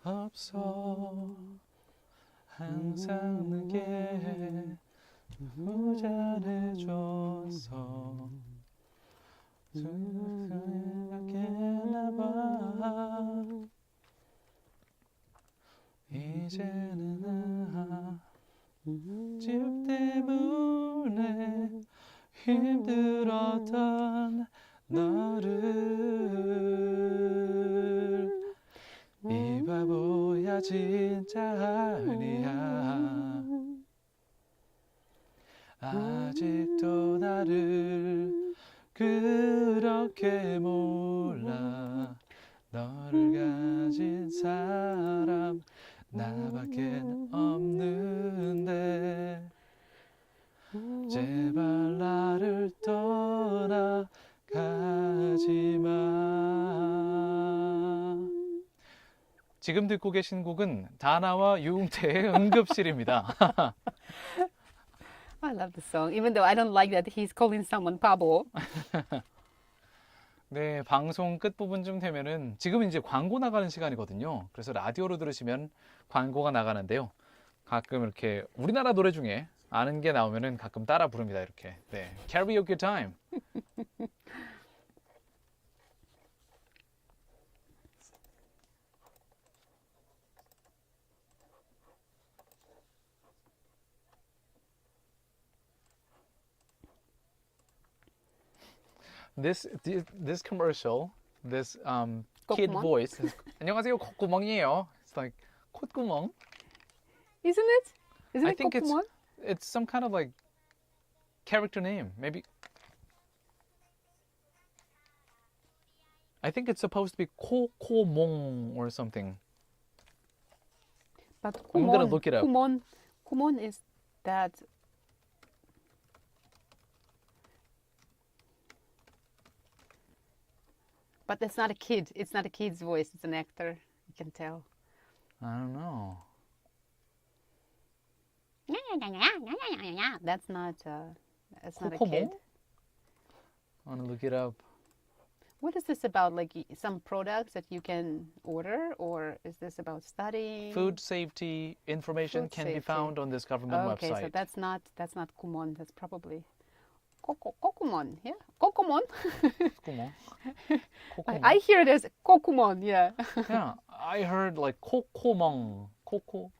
없어 항상 내게 무잘해줘서 생각했나봐 이제는 집 때문에 힘들었던 너를 이 바보야 진짜 아니야 아직도 나를 그렇게 몰라 너를 가진 사람 나밖엔 없는데 제발 나를 떠나가지 마 지금 듣고 계신 곡은 다나와 유웅태의 응급실입니다. I love the song, even though I don't like that he's calling someone 바보. 네, 방송 끝부분쯤 되면은 지금 이제 광고 나가는 시간이거든요. 그래서 라디오로 들으시면 광고가 나가는데요. 가끔 이렇게 우리나라 노래 중에 아는 게 나오면은 가끔 따라 부릅니다. 이렇게. 네, karaoke time. This commercial, this kid 콧구멍? voice. 안녕하세요, 콧구멍이에요. It's like 콧구멍. Isn't it? Isn't I it think 콧구멍? it's some kind of like character name. Maybe I think it's supposed to be 코코몽 or something. But I'm gonna look it up. kumon is that. But it's not a kid. It's not a kid's voice. It's an actor. You can tell. I don't know. That's not. That's not a 코코몽? kid. I want to look it up. What is this about? Like some products that you can order, or is this about studying? Food safety information Food can be safety. found on this government Okay, website. so that's not kumon. That's probably kokumon. Yeah, kokumon. 코코몽. 코코몽. I hear it as kokumon. Yeah. Yeah, I heard like 코코몽. 코코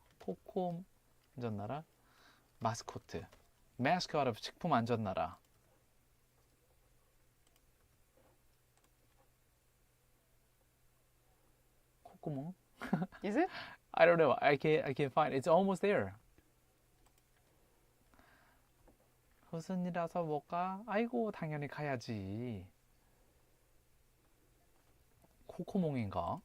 안전나라 마스코트. Mascot of 식품 안전나라. 코코몽? Is it? I don't know. I can't find. It's almost there. 무슨 일이라서 못 가? 아이고 당연히 가야지. 코코몽인가?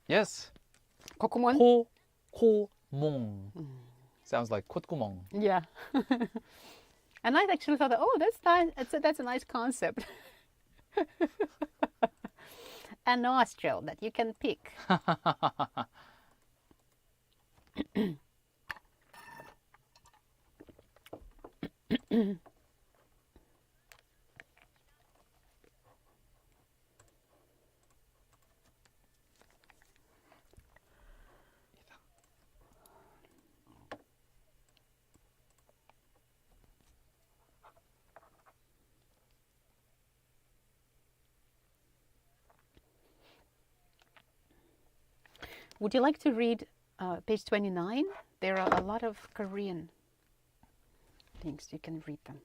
Yes. Kokumon? 코코몽. Sounds like 콧구멍. Yeah. And I actually thought, oh, that's nice. That's a nice concept. A nostril that you can pick. Would you like to read page 29? There are a lot of Korean things. You can read them.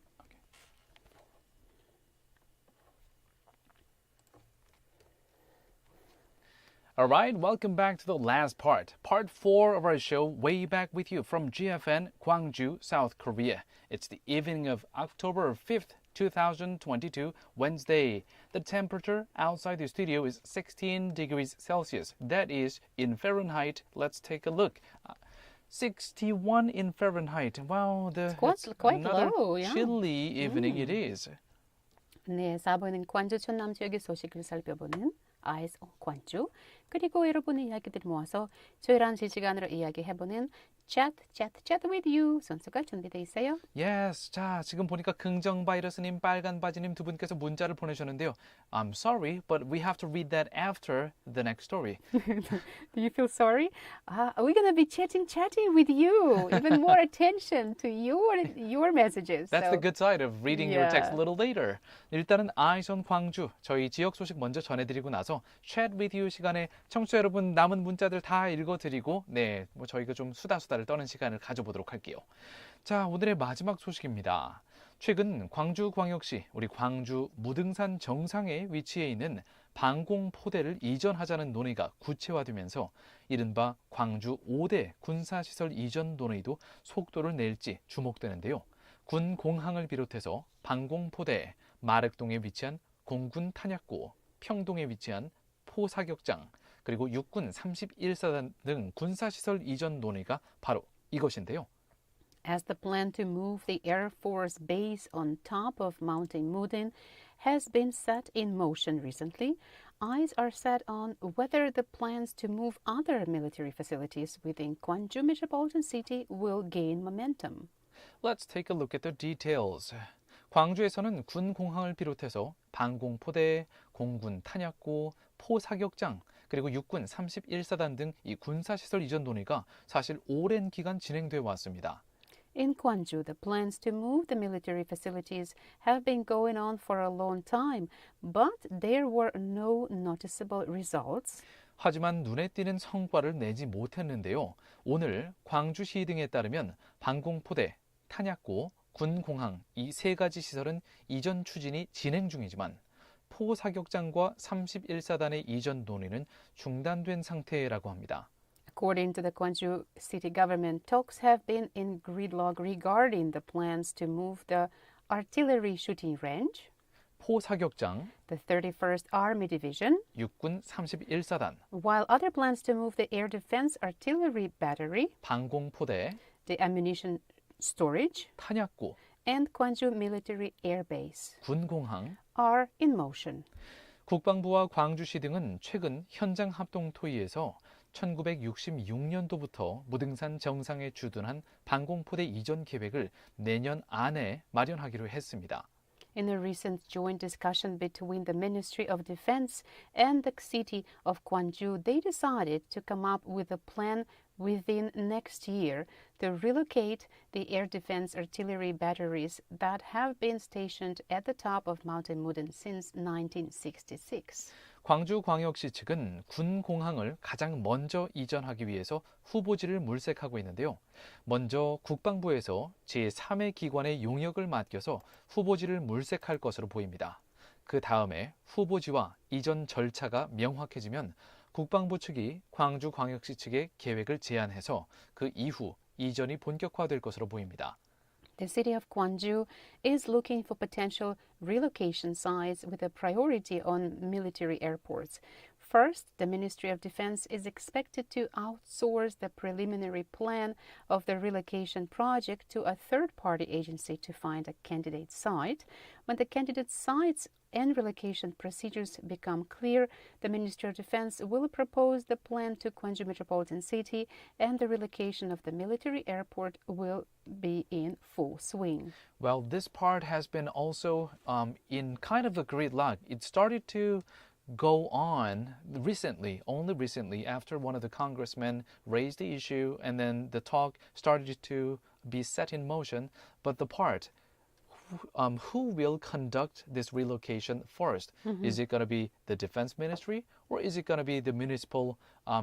All right, welcome back to the last part 4 of our show, Way Back With You from GFN, Gwangju, South Korea. It's the evening of October 5th, 2022, Wednesday. The temperature outside the studio is 16 degrees Celsius. That is in Fahrenheit. Let's take a look. 61 in Fahrenheit. Wow, it's quite another low, yeah. chilly evening it is. 네, 4부는 광주 전남 지역의 소식을 살펴보는 Eyes on 광주, 그리고 여러분의 이야기들을 모아서 조율한 실시간으로 이야기해보는 Chat with you 선수가 준비되어 있어요. Yes. 자, 지금 보니까 긍정바이러스님, 빨간바지님 두 분께서 문자를 보내셨는데요. I'm sorry, but we have to read that after the next story. Do you feel sorry? We're going to be chatting with you. Even more attention to your messages. That's so, the good side of reading your text a yeah. little later. 일단은 Eyes on 광주, 저희 지역 소식 먼저 전해드리고 나서 Chat with you 시간에 청취자 여러분 남은 문자들 다 읽어드리고 네, 뭐 저희가 좀 수다를 떠는 시간을 가져보도록 할게요. 자, 오늘의 마지막 소식입니다. 최근 광주광역시 우리 광주 무등산 정상에 위치해 있는 방공포대를 이전하자는 논의가 구체화되면서 이른바 광주 5대 군사시설 이전 논의도 속도를 낼지 주목되는데요. 군 공항을 비롯해서 방공포대, 마륵동에 위치한 공군 탄약고, 평동에 위치한 포사격장, 그리고 육군 31사단 등 군사시설 이전 논의가 바로 이것인데요. As the plan to move the Air Force base on top of Mountain Mudin has been set in motion recently, eyes are set on whether the plans to move other military facilities within Gwangju metropolitan city will gain momentum. Let's take a look at the details. 광주에서는 군 공항을 비롯해서 방공포대, 공군 탄약고, 포사격장, 그리고 육군 31사단 등 이 군사시설 이전 논의가 사실 오랜 기간 진행되어 왔습니다. In Gwangju, the plans to move the military facilities have been going on for a long time, but there were no noticeable results. 하지만 눈에 띄는 성과를 내지 못했는데요. 오늘 광주시 등에 따르면 방공포대, 탄약고, 군공항 이 세 가지 시설은 이전 추진이 진행 중이지만 포사격장과 31사단의 이전 논의는 중단된 상태라고 합니다. According to the Gwangju city government, talks have been in gridlock regarding the plans to move the artillery shooting range, 포사격장, the 31st Army Division, 육군 31사단, while other plans to move the air defense artillery battery, 방공포대, the ammunition storage, 탄약고, and Gwangju military air base 군공항, are in motion. 국방부와 광주시 등은 최근 현장 합동 토의에서 1966년도부터 무등산 정상에 주둔한 방공포대 이전 계획을 내년 안에 마련하기로 했습니다. In a recent joint discussion between the Ministry of Defense and the city of Gwangju, they decided to come up with a plan within next year to relocate the air defense artillery batteries that have been stationed at the top of Mountain Mudin since 1966. 광주광역시 측은 군 공항을 가장 먼저 이전하기 위해서 후보지를 물색하고 있는데요. 먼저 국방부에서 제3의 기관의 용역을 맡겨서 후보지를 물색할 것으로 보입니다. 그 다음에 후보지와 이전 절차가 명확해지면 국방부 측이 광주광역시 측에 계획을 제안해서 그 이후 이전이 본격화될 것으로 보입니다. The city of Gwangju is looking for potential relocation sites with a priority on military airports. First, the Ministry of Defense is expected to outsource the preliminary plan of the relocation project to a third-party agency to find a candidate site. When the candidate sites and relocation procedures become clear, the Ministry of Defense will propose the plan to Gwangju Metropolitan City, and the relocation of the military airport will be in full swing. Well, this part has been also in kind of a gridlock. It started to go on only recently, after one of the congressmen raised the issue, and then the talk started to be set in motion. But the part, who will conduct this relocation first? Is it going to be the Defense Ministry, or is it going to be the municipal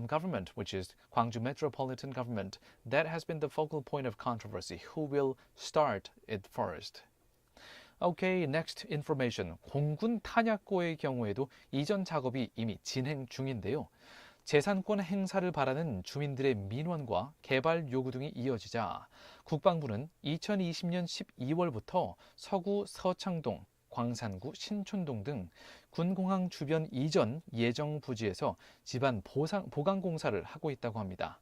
government, which is Gwangju Metropolitan Government? That has been the focal point of controversy. Who will start it first? Okay, next information. 공군 탄약고의 경우에도 이전 작업이 이미 진행 중인데요. 재산권 행사를 바라는 주민들의 민원과 개발 요구 등이 이어지자 국방부는 2020년 12월부터 서구 서창동, 광산구, 신촌동 등 군공항 주변 이전 예정 부지에서 집안 보강 공사를 하고 있다고 합니다.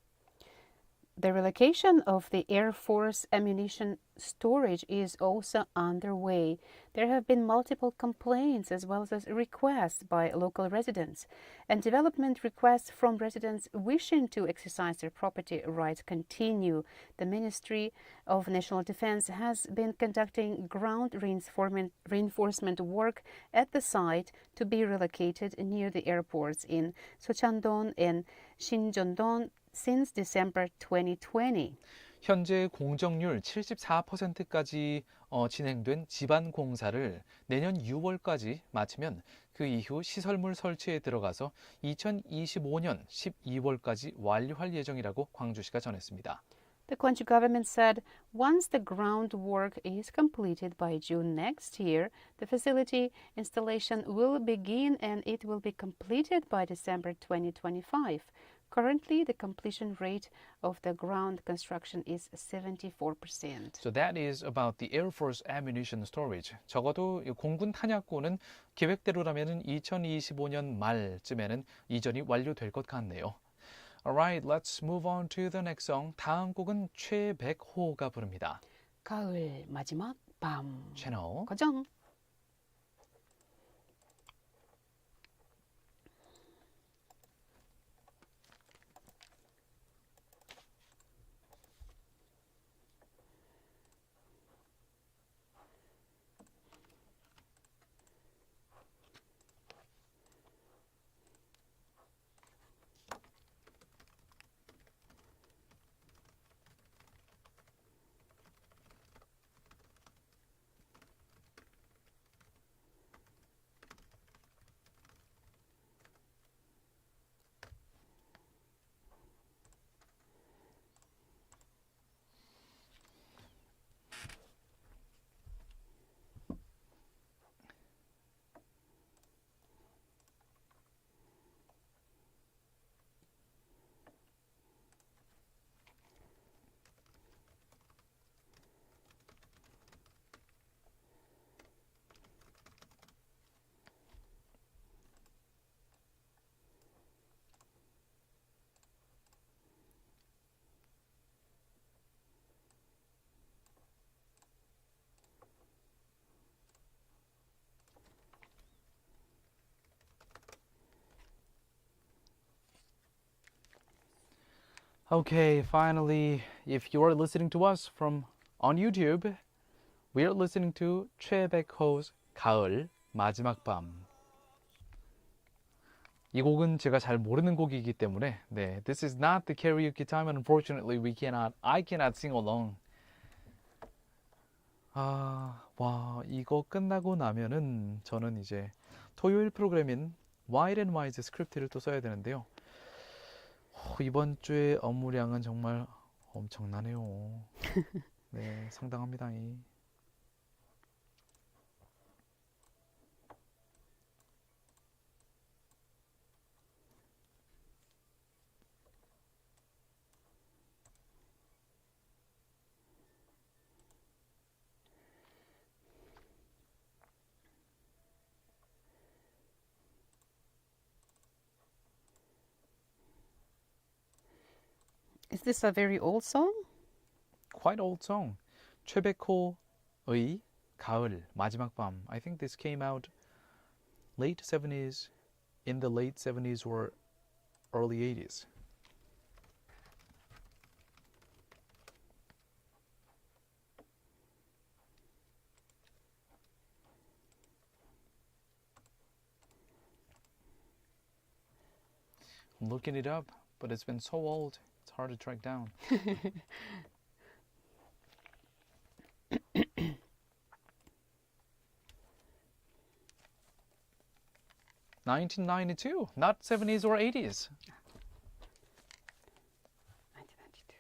The relocation of the Air Force ammunition storage is also underway. There have been multiple complaints as well as requests by local residents, and development requests from residents wishing to exercise their property rights continue. The Ministry of National Defense has been conducting ground reinforcement work at the site to be relocated near the airports in Sochandon and Shinjeondon since December 2020. 현재 공정률 74%까지 진행된 집안 공사를 내년 6월까지 마치면 그 이후 시설물 설치에 들어가서 2025년 12월까지 완료할 예정이라고 광주시가 전했습니다. The Gwangju government said once the groundwork is completed by June next year, the facility installation will begin and it will be completed by December 2025. Currently, the completion rate of the ground construction is 74%. So that is about the Air Force ammunition storage. 적어도 이 공군 탄약고는 계획대로라면 2025년 말쯤에는 이전이 완료될 것 같네요. Alright, let's move on to the next song. 다음 곡은 최백호가 부릅니다. 가을 마지막 밤. 채널 고정. Okay, finally, if you are listening to us from on YouTube, we are listening to 최백호's 가을 마지막 밤. 이 곡은 제가 잘 모르는 곡이기 때문에 네, this is not the karaoke time and unfortunately I cannot sing along. 와, 이거 끝나고 나면은 저는 이제 토요일 프로그램인 White and Wise 스크립트를 또 써야 되는데요. 이번 주에 업무량은 정말 엄청나네요. 네, 상당합니다. Is this a very old song? Quite old song. 최백호의 가을 마지막 밤. I think this came out late 70s, in the late 70s or early 80s. I'm looking it up, but it's been so old, it's hard to track down. 1992, not 70s or 80s. 1992.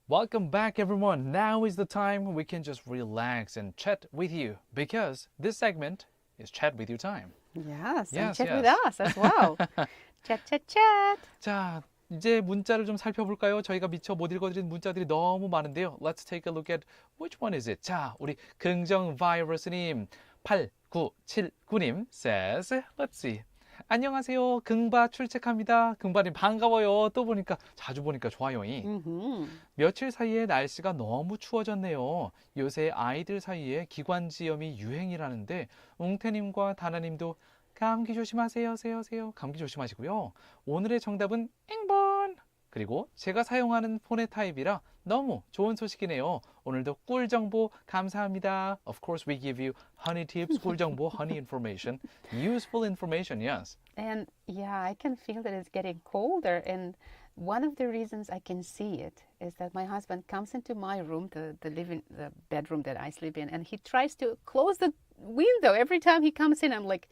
Welcome back, everyone. Now is the time we can just relax and chat with you because this segment is Chat With You time. Yes, and Yes, chat with yes. us as well. Chat, chat, chat. 자, 이제 문자를 좀 살펴볼까요? 저희가 미처 못 읽어드린 문자들이 너무 많은데요. Let's take a look at which one is it. 자, 우리 긍정 바이러스님 8979님 says, let's see. 안녕하세요. 긍바 출첵합니다. 긍바님 반가워요. 또 보니까 자주 보니까 좋아요이. 며칠 사이에 날씨가 너무 추워졌네요. 요새 아이들 사이에 기관지염이 유행이라는데 웅태님과 다나님도 감기 조심하세요. 세요. 감기 조심하시고요. 오늘의 정답은 앵번. 그리고 제가 사용하는 폰의 타입이라 너무 좋은 소식이네요. 오늘도 꿀 정보 감사합니다. Of course we give you honey tips, 꿀 정보, honey information, useful information, yes. And yeah, I can feel that it's getting colder. And one of the reasons I can see it is that my husband comes into my room, the bedroom that I sleep in, and he tries to close the window. Every time he comes in, I'm like,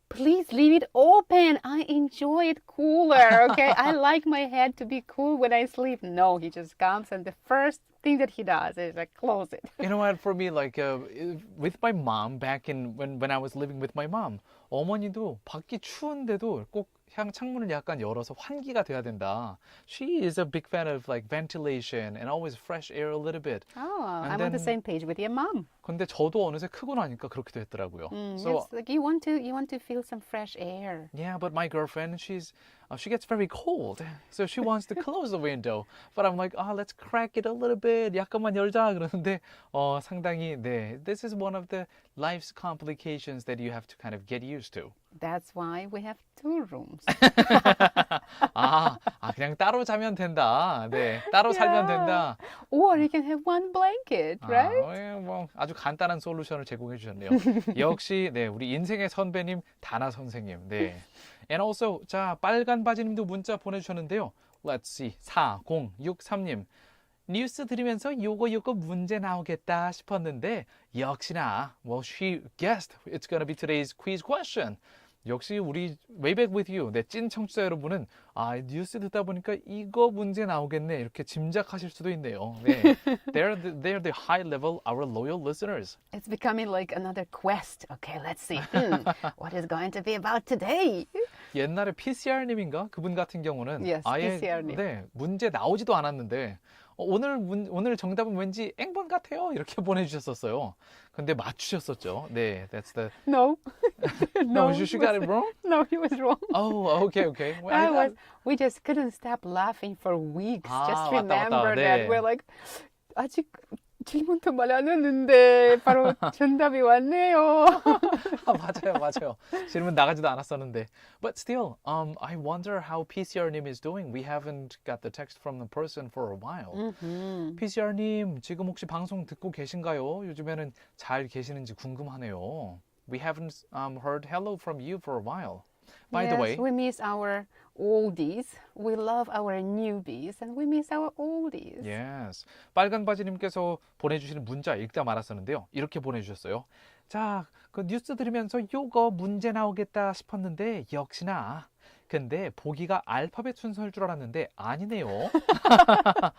please leave it open. I enjoy it cooler, okay? I like my head to be cool when I sleep. No, he just comes and the first thing that he does is like close it. You know what? For me, like with my mom back in when I was living with my mom, 어머니도 밖이 추운데도 꼭 창문을 약간 열어서 환기가 돼야 된다. She is a big fan of like ventilation and always fresh air a little bit. Oh, And I'm on the then- same page with your mom. 근데 저도 어느새 크고 나니까 그렇게 됐더라고요. So Yes, like you want to feel some fresh air. yeah, but my girlfriend, she gets very cold, so she wants to close the window. But I'm like, let's crack it a little bit. 약간만 열자 그러는데 상당히 네, this is one of the life's complications that you have to kind of get used to. That's why we have two rooms. 그냥 따로 자면 된다. 네, 따로 살면 된다. Or you can have one blanket, right? 뭐 아주 간단한 솔루션을 제공해 주셨네요. 역시 네, 우리 인생의 선배님 다나 선생님. 네. And also 자, 빨간 바지님도 문자 보내주셨는데요. Let's see. 4063님. 뉴스 들으면서 요거 문제 나오겠다 싶었는데 역시나 well she guessed it's gonna be today's quiz question. 역시 우리 Way Back With You, 네, 찐 청취자 여러분은 뉴스 듣다 보니까 이거 문제 나오겠네 이렇게 짐작하실 수도 있네요. 네, they're the high level our loyal listeners. It's becoming like another quest. Okay, let's see. What is going to be about today? 옛날에 PCR님인가 그분 같은 경우는 Yes, 아예 PCR님. 네, 문제 나오지도 않았는데 오늘 정답은 왠지 X번 같아요 이렇게 보내주셨었어요. 근데 맞추셨었죠. 네, that's the No. no, she got it wrong. No, he was wrong. Oh, okay. Well, We just couldn't stop laughing for weeks. Just 맞다, remember 네. that. We're like, 아직 질문도 말 안 했는데 바로 정답이 왔네요. 맞아요. 질문 나가지도 않았었는데. But still, I wonder how PCR님 is doing. We haven't got the text from the person for a while. PCR님, 지금 혹시 방송 듣고 계신가요? 요즘에는 잘 계시는지 궁금하네요. We haven't heard hello from you for a while. By the way, we miss our oldies. We love our newbies, and we miss our oldies. yes. 빨간 바지님께서 보내주시는 문자 읽다 말았었는데요. 이렇게 보내주셨어요. 자, 그 뉴스 들으면서 요거 문제 나오겠다 싶었는데 역시나. 근데 보기가 알파벳 순서일 줄 알았는데 아니네요.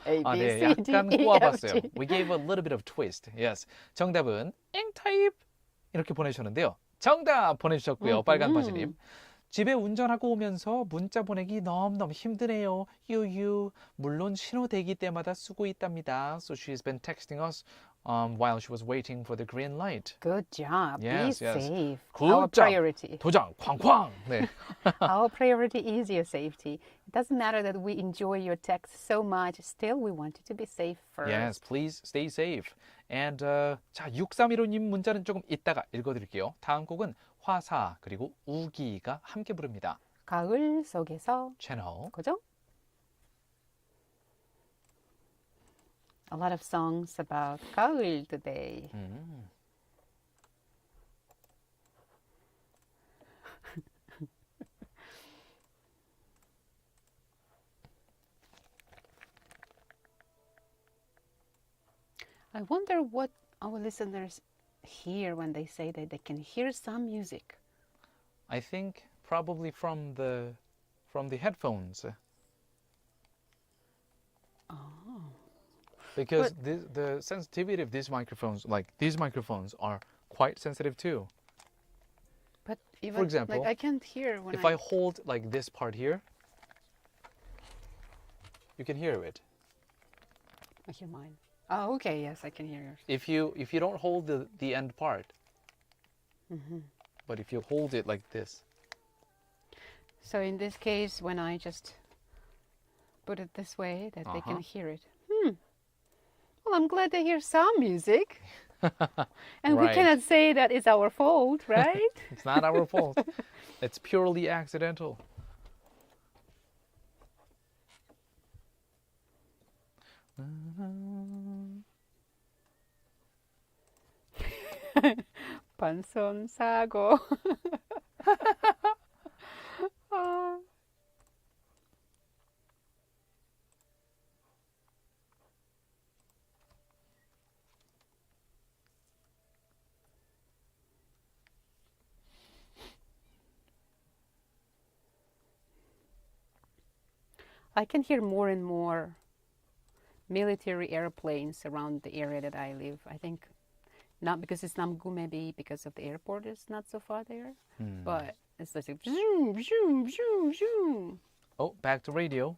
A, B, 네, C, D, 약간 E, F, 꼬아봤어요. G. We gave a little bit of twist. Yes. 정답은 N타입 이렇게 보내주셨는데요. 정답 보내주셨고요. 빨간 바지님. 집에 운전하고 오면서 문자 보내기 너무너무 힘드네요. 유유. 물론 신호 대기 때마다 쓰고 있답니다. So she's been texting us while she was waiting for the green light. Good job. Yes, Be yes. safe. Good Our job. priority. 도장 쾅쾅. 네. Our priority is your safety. It doesn't matter that we enjoy your text so much. Still, we want you to be safe first. Yes, please stay safe. And 자, 6315님 문자는 조금 이따가 읽어드릴게요. 다음 곡은 화사 그리고 우기가 함께 부릅니다. 가을 속에서 채널. 그죠? A lot of songs about 가을 today. I wonder what our listeners hear when they say that they can hear some music. I think probably from the headphones. Because the sensitivity of these microphones, like these microphones, are quite sensitive too. But even For example, like I can't hear when If I hold like this part here, you can hear it. I hear mine. Oh, okay. Yes, I can hear yours. If you don't hold the end part, but if you hold it like this, So in this case, when I just put it this way, that they can hear it. Well, I'm glad they hear some music. And we Right. cannot say that it's our fault, right? it's not our fault. It's purely accidental. 반선 사고. 아. I can hear more and more military airplanes around the area that I live. I think not because it's Namgu, maybe because of the airport is not so far there. But it's like zoom, zoom, zoom, zoom. Oh, back to radio.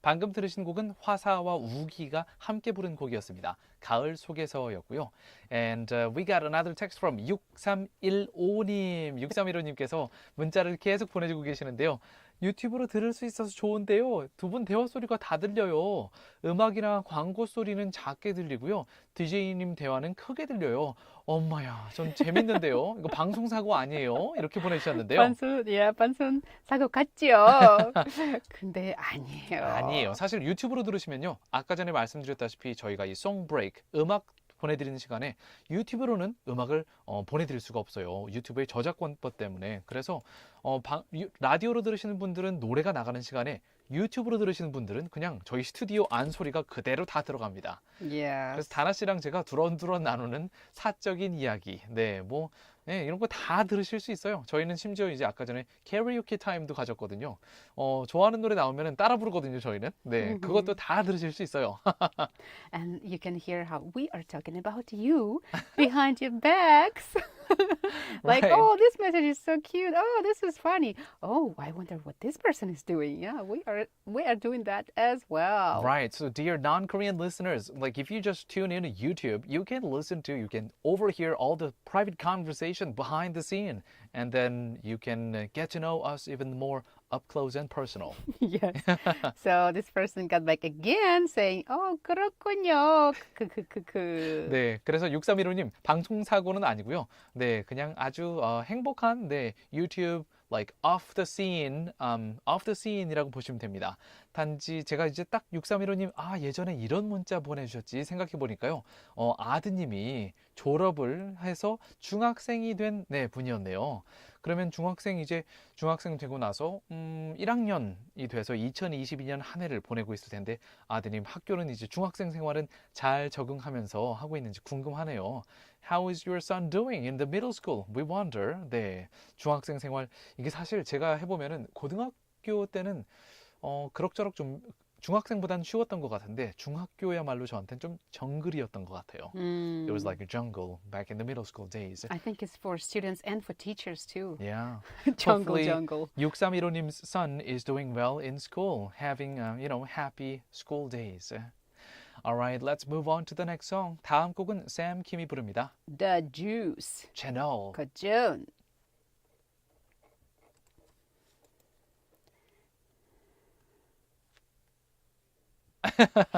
방금 들으신 곡은 화사와 우기가 함께 부른 곡이었습니다. 가을 속에서였고요. And we got another text from 6315님. 6315님께서 문자를 계속 보내주고 계시는데요. 유튜브로 들을 수 있어서 좋은데요. 두 분 대화 소리가 다 들려요. 음악이나 광고 소리는 작게 들리고요. DJ님 대화는 크게 들려요. 엄마야, 좀 재밌는데요. 이거 방송 사고 아니에요? 이렇게 보내주셨는데요. 반순 사고 같지요. 근데 아니에요. 아니에요. 사실 유튜브로 들으시면요. 아까 전에 말씀드렸다시피 저희가 이 송 브레이크, 음악 보내드리는 시간에 유튜브로는 음악을 보내드릴 수가 없어요. 유튜브의 저작권법 때문에. 그래서 라디오로 들으시는 분들은 노래가 나가는 시간에 유튜브로 들으시는 분들은 그냥 저희 스튜디오 안 소리가 그대로 다 들어갑니다. Yes. 그래서 다나 씨랑 제가 두런두런 나누는 사적인 이야기, 네, 이런 거 다 들으실 수 있어요. 저희는 심지어 이제 아까 전에 캐리오케 타임도 가졌거든요. 좋아하는 노래 나오면 따라 부르거든요, 저희는. 네, 그것도 다 들으실 수 있어요. And you can hear how we are talking about you behind your backs. Like, Right. oh, this message is so cute. Oh, this is funny. Oh, I wonder what this person is doing. Yeah, we are doing that as well. Right. So, dear non-Korean listeners, like if you just tune in to YouTube, you can overhear all the private conversation behind the scene, and then you can get to know us even more up close and personal. Yes. So this person got back again saying, "Oh, 그렇군요." 네, 그래서 6315님 방송 사고는 아니고요. 네, 그냥 아주 행복한 유튜브 like off the scene이라고 보시면 됩니다. 단지 제가 이제 딱 6315님 예전에 이런 문자 보내주셨지 생각해 보니까요. 아드님이 졸업을 해서 중학생이 된 분이었네요. 그러면 중학생 되고 나서 1학년이 돼서 2022년 한 해를 보내고 있을 텐데 아드님 학교는 이제 중학생 생활은 잘 적응하면서 하고 있는지 궁금하네요. How is your son doing in the middle school? We wonder. 네, 중학생 생활 이게 사실 제가 해보면은 고등학교 때는 그럭저럭 좀 중학생보다는 쉬웠던 것 같은데 중학교야말로 저한테는 좀 정글이었던 것 같아요. It was like a jungle back in the middle school days. I think it's for students and for teachers too. Yeah. jungle. 6315님's son is doing well in school, having happy school days. Alright, let's move on to the next song. 다음 곡은 샘 킴이 부릅니다. The Juice. 채널. 거준.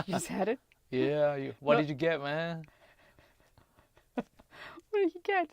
You said it? Yeah, what did you get, man? What did you get?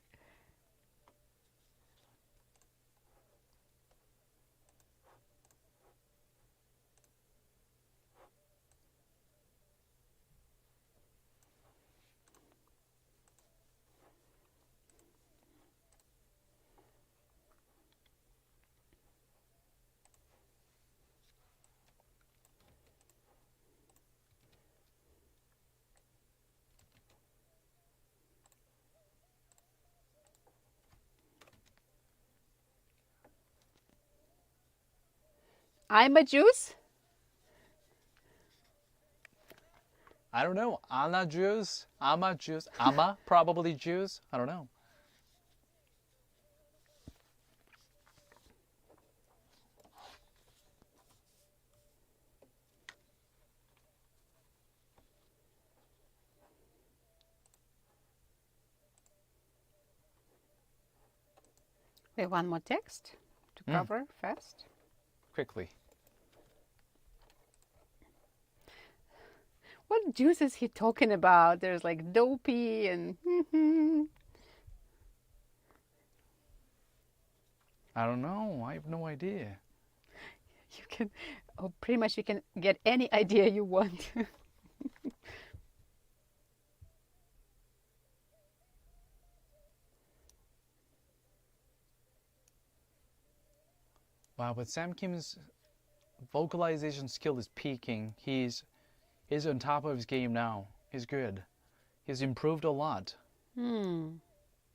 I'm a juice? I don't know. Anna juice? Ama juice? Ama? Probably juice? I don't know. We have one more text to cover fast. Quickly. What juice is he talking about? There's like dopey and I don't know. I have no idea. you can pretty much you can get any idea you want. Wow, but Sam Kim's vocalization skill is peaking. He's on top of his game now. He's good. He's improved a lot.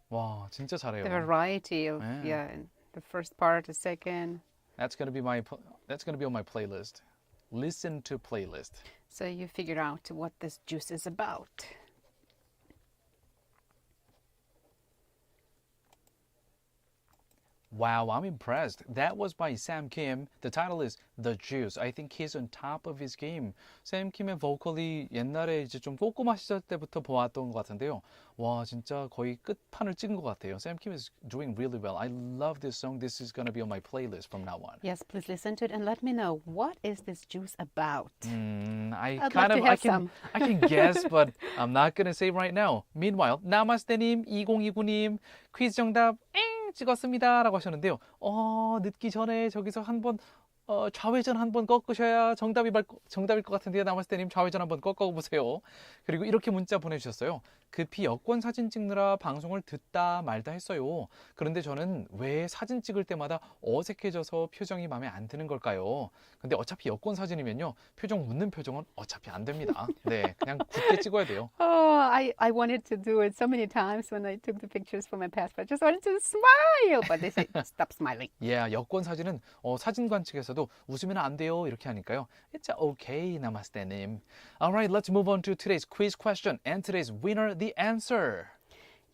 와, 진짜 잘해요. The variety of 네. yeah, the first part, the second. That's gonna be on my playlist. Listen to playlist. So you figure out what this juice is about. Wow, I'm impressed. That was by Sam Kim. The title is The Juice. I think he's on top of his game. 샘 킴의 보컬이 옛날에 이제 좀 꼬꼬마 시절 때부터 보았던 것 같은데요. 와, 진짜 거의 끝판을 찍은 것 같아요. Sam Kim is doing really well. I love this song. This is gonna be on my playlist from now on. Yes, please listen to it and let me know what is this juice about. I I'd kind love of to have some. I can guess, but I'm not gonna say right now. Meanwhile, 나마스테님, 2029님 퀴즈 정답 찍었습니다라고 하셨는데요. 늦기 전에 저기서 한번 좌회전 한번 꺾으셔야 정답일 것 같은데요. 나마스테님 좌회전 한번 꺾어보세요. 그리고 이렇게 문자 보내주셨어요. 급히 여권 사진 찍느라 방송을 듣다 말다 했어요. 그런데 저는 왜 사진 찍을 때마다 어색해져서 표정이 마음에 안 드는 걸까요? 근데 어차피 여권 사진이면요. 표정 웃는 표정은 어차피 안 됩니다. 네, 그냥 굳게 찍어야 돼요. I wanted to do it so many times when I took the pictures for my passport. Just wanted to smile, but they say stop smiling. Yeah, 여권 사진은 사진관 측에서도 웃으면 안 돼요 이렇게 하니까요. It's okay, 나마스테님. Alright, let's move on to today's quiz question and today's winner, the answer.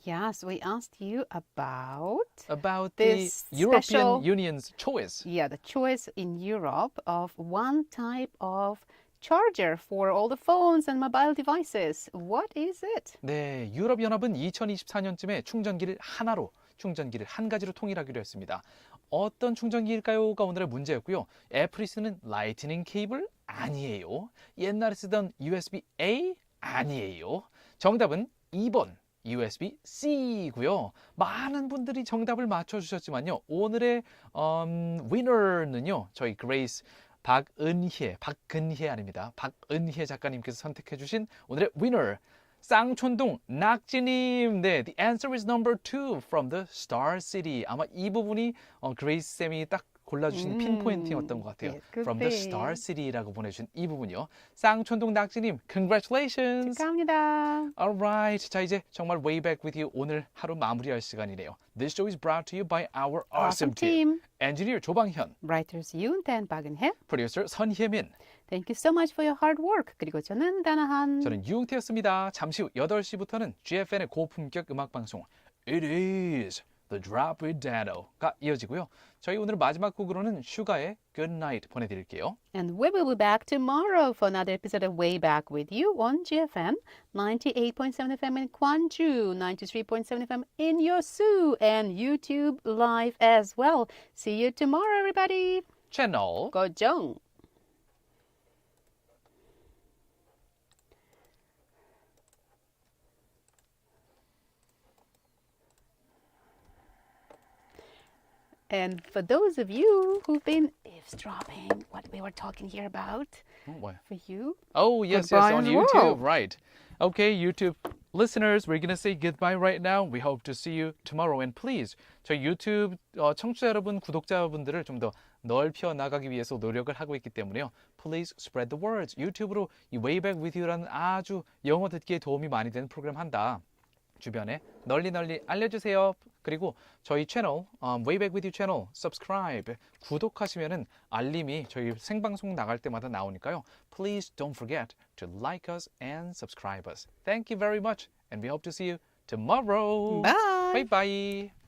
Yes, we asked you about the this European special- Union's choice. Yeah, the choice in Europe of one type of charger for all the phones and mobile devices. What is it? 네, 유럽연합은 2024년쯤에 충전기를 한 가지로 통일하기로 했습니다. 어떤 충전기일까요가 오늘의 문제였고요. 애플이 쓰는 라이트닝 케이블 아니에요. 옛날에 쓰던 USB-A 아니에요. 정답은 2번 USB-C고요. 많은 분들이 정답을 맞춰주셨지만요. 오늘의 위너는요. 저희 그레이스 박은혜 아닙니다. 박은혜 작가님께서 선택해주신 오늘의 위너 쌍촌동 낙지님. 네, the answer is number 2 from the Star City. 아마 이 부분이 그레이스 쌤이 딱 골라주신 핀포인트였던 것 같아요. It could From the be. Star City라고 보내주신 이 부분이요. 쌍촌동 낙지님, congratulations. 축하합니다. Alright, 자 이제 정말 way back with you 오늘 하루 마무리할 시간이네요. This show is brought to you by our awesome team. Engineer 조방현, Writers Yoon and 박은혜. Producer 선혜민. Thank you so much for your hard work. 그리고 저는 다나한. 저는 유웅태였습니다. 잠시 후 8시부터는 GFN의 고품격 음악방송 It is the Drop with Dano가 이어지고요. 저희 오늘 마지막 곡으로는 슈가의 Good Night 보내드릴게요. And we will be back tomorrow for another episode of Way Back with You on GFM 98.7 FM in Gwangju, 93.7 FM in Yosu, and YouTube Live as well. See you tomorrow, everybody. 채널 고정. And for those of you who've been eavesdropping what we were talking here about, 뭐야? for you, Oh, yes, Goodbye on as YouTube, well. right. Okay, YouTube listeners, we're going to say goodbye right now. We hope to see you tomorrow. And please, 저희 유튜브 청취자 여러분, 구독자분들을 좀 더 넓혀 나가기 위해서 노력을 하고 있기 때문에요. Please spread the words. 유튜브로 이 Way Back With You라는 아주 영어 듣기에 도움이 많이 되는 프로그램 한다. 주변에 널리 알려주세요. 그리고 저희 채널 Way Back With You 채널 subscribe 구독하시면은 알림이 저희 생방송 나갈 때마다 나오니까요. Please don't forget to like us and subscribe us. Thank you very much, and we hope to see you tomorrow. bye. Bye bye.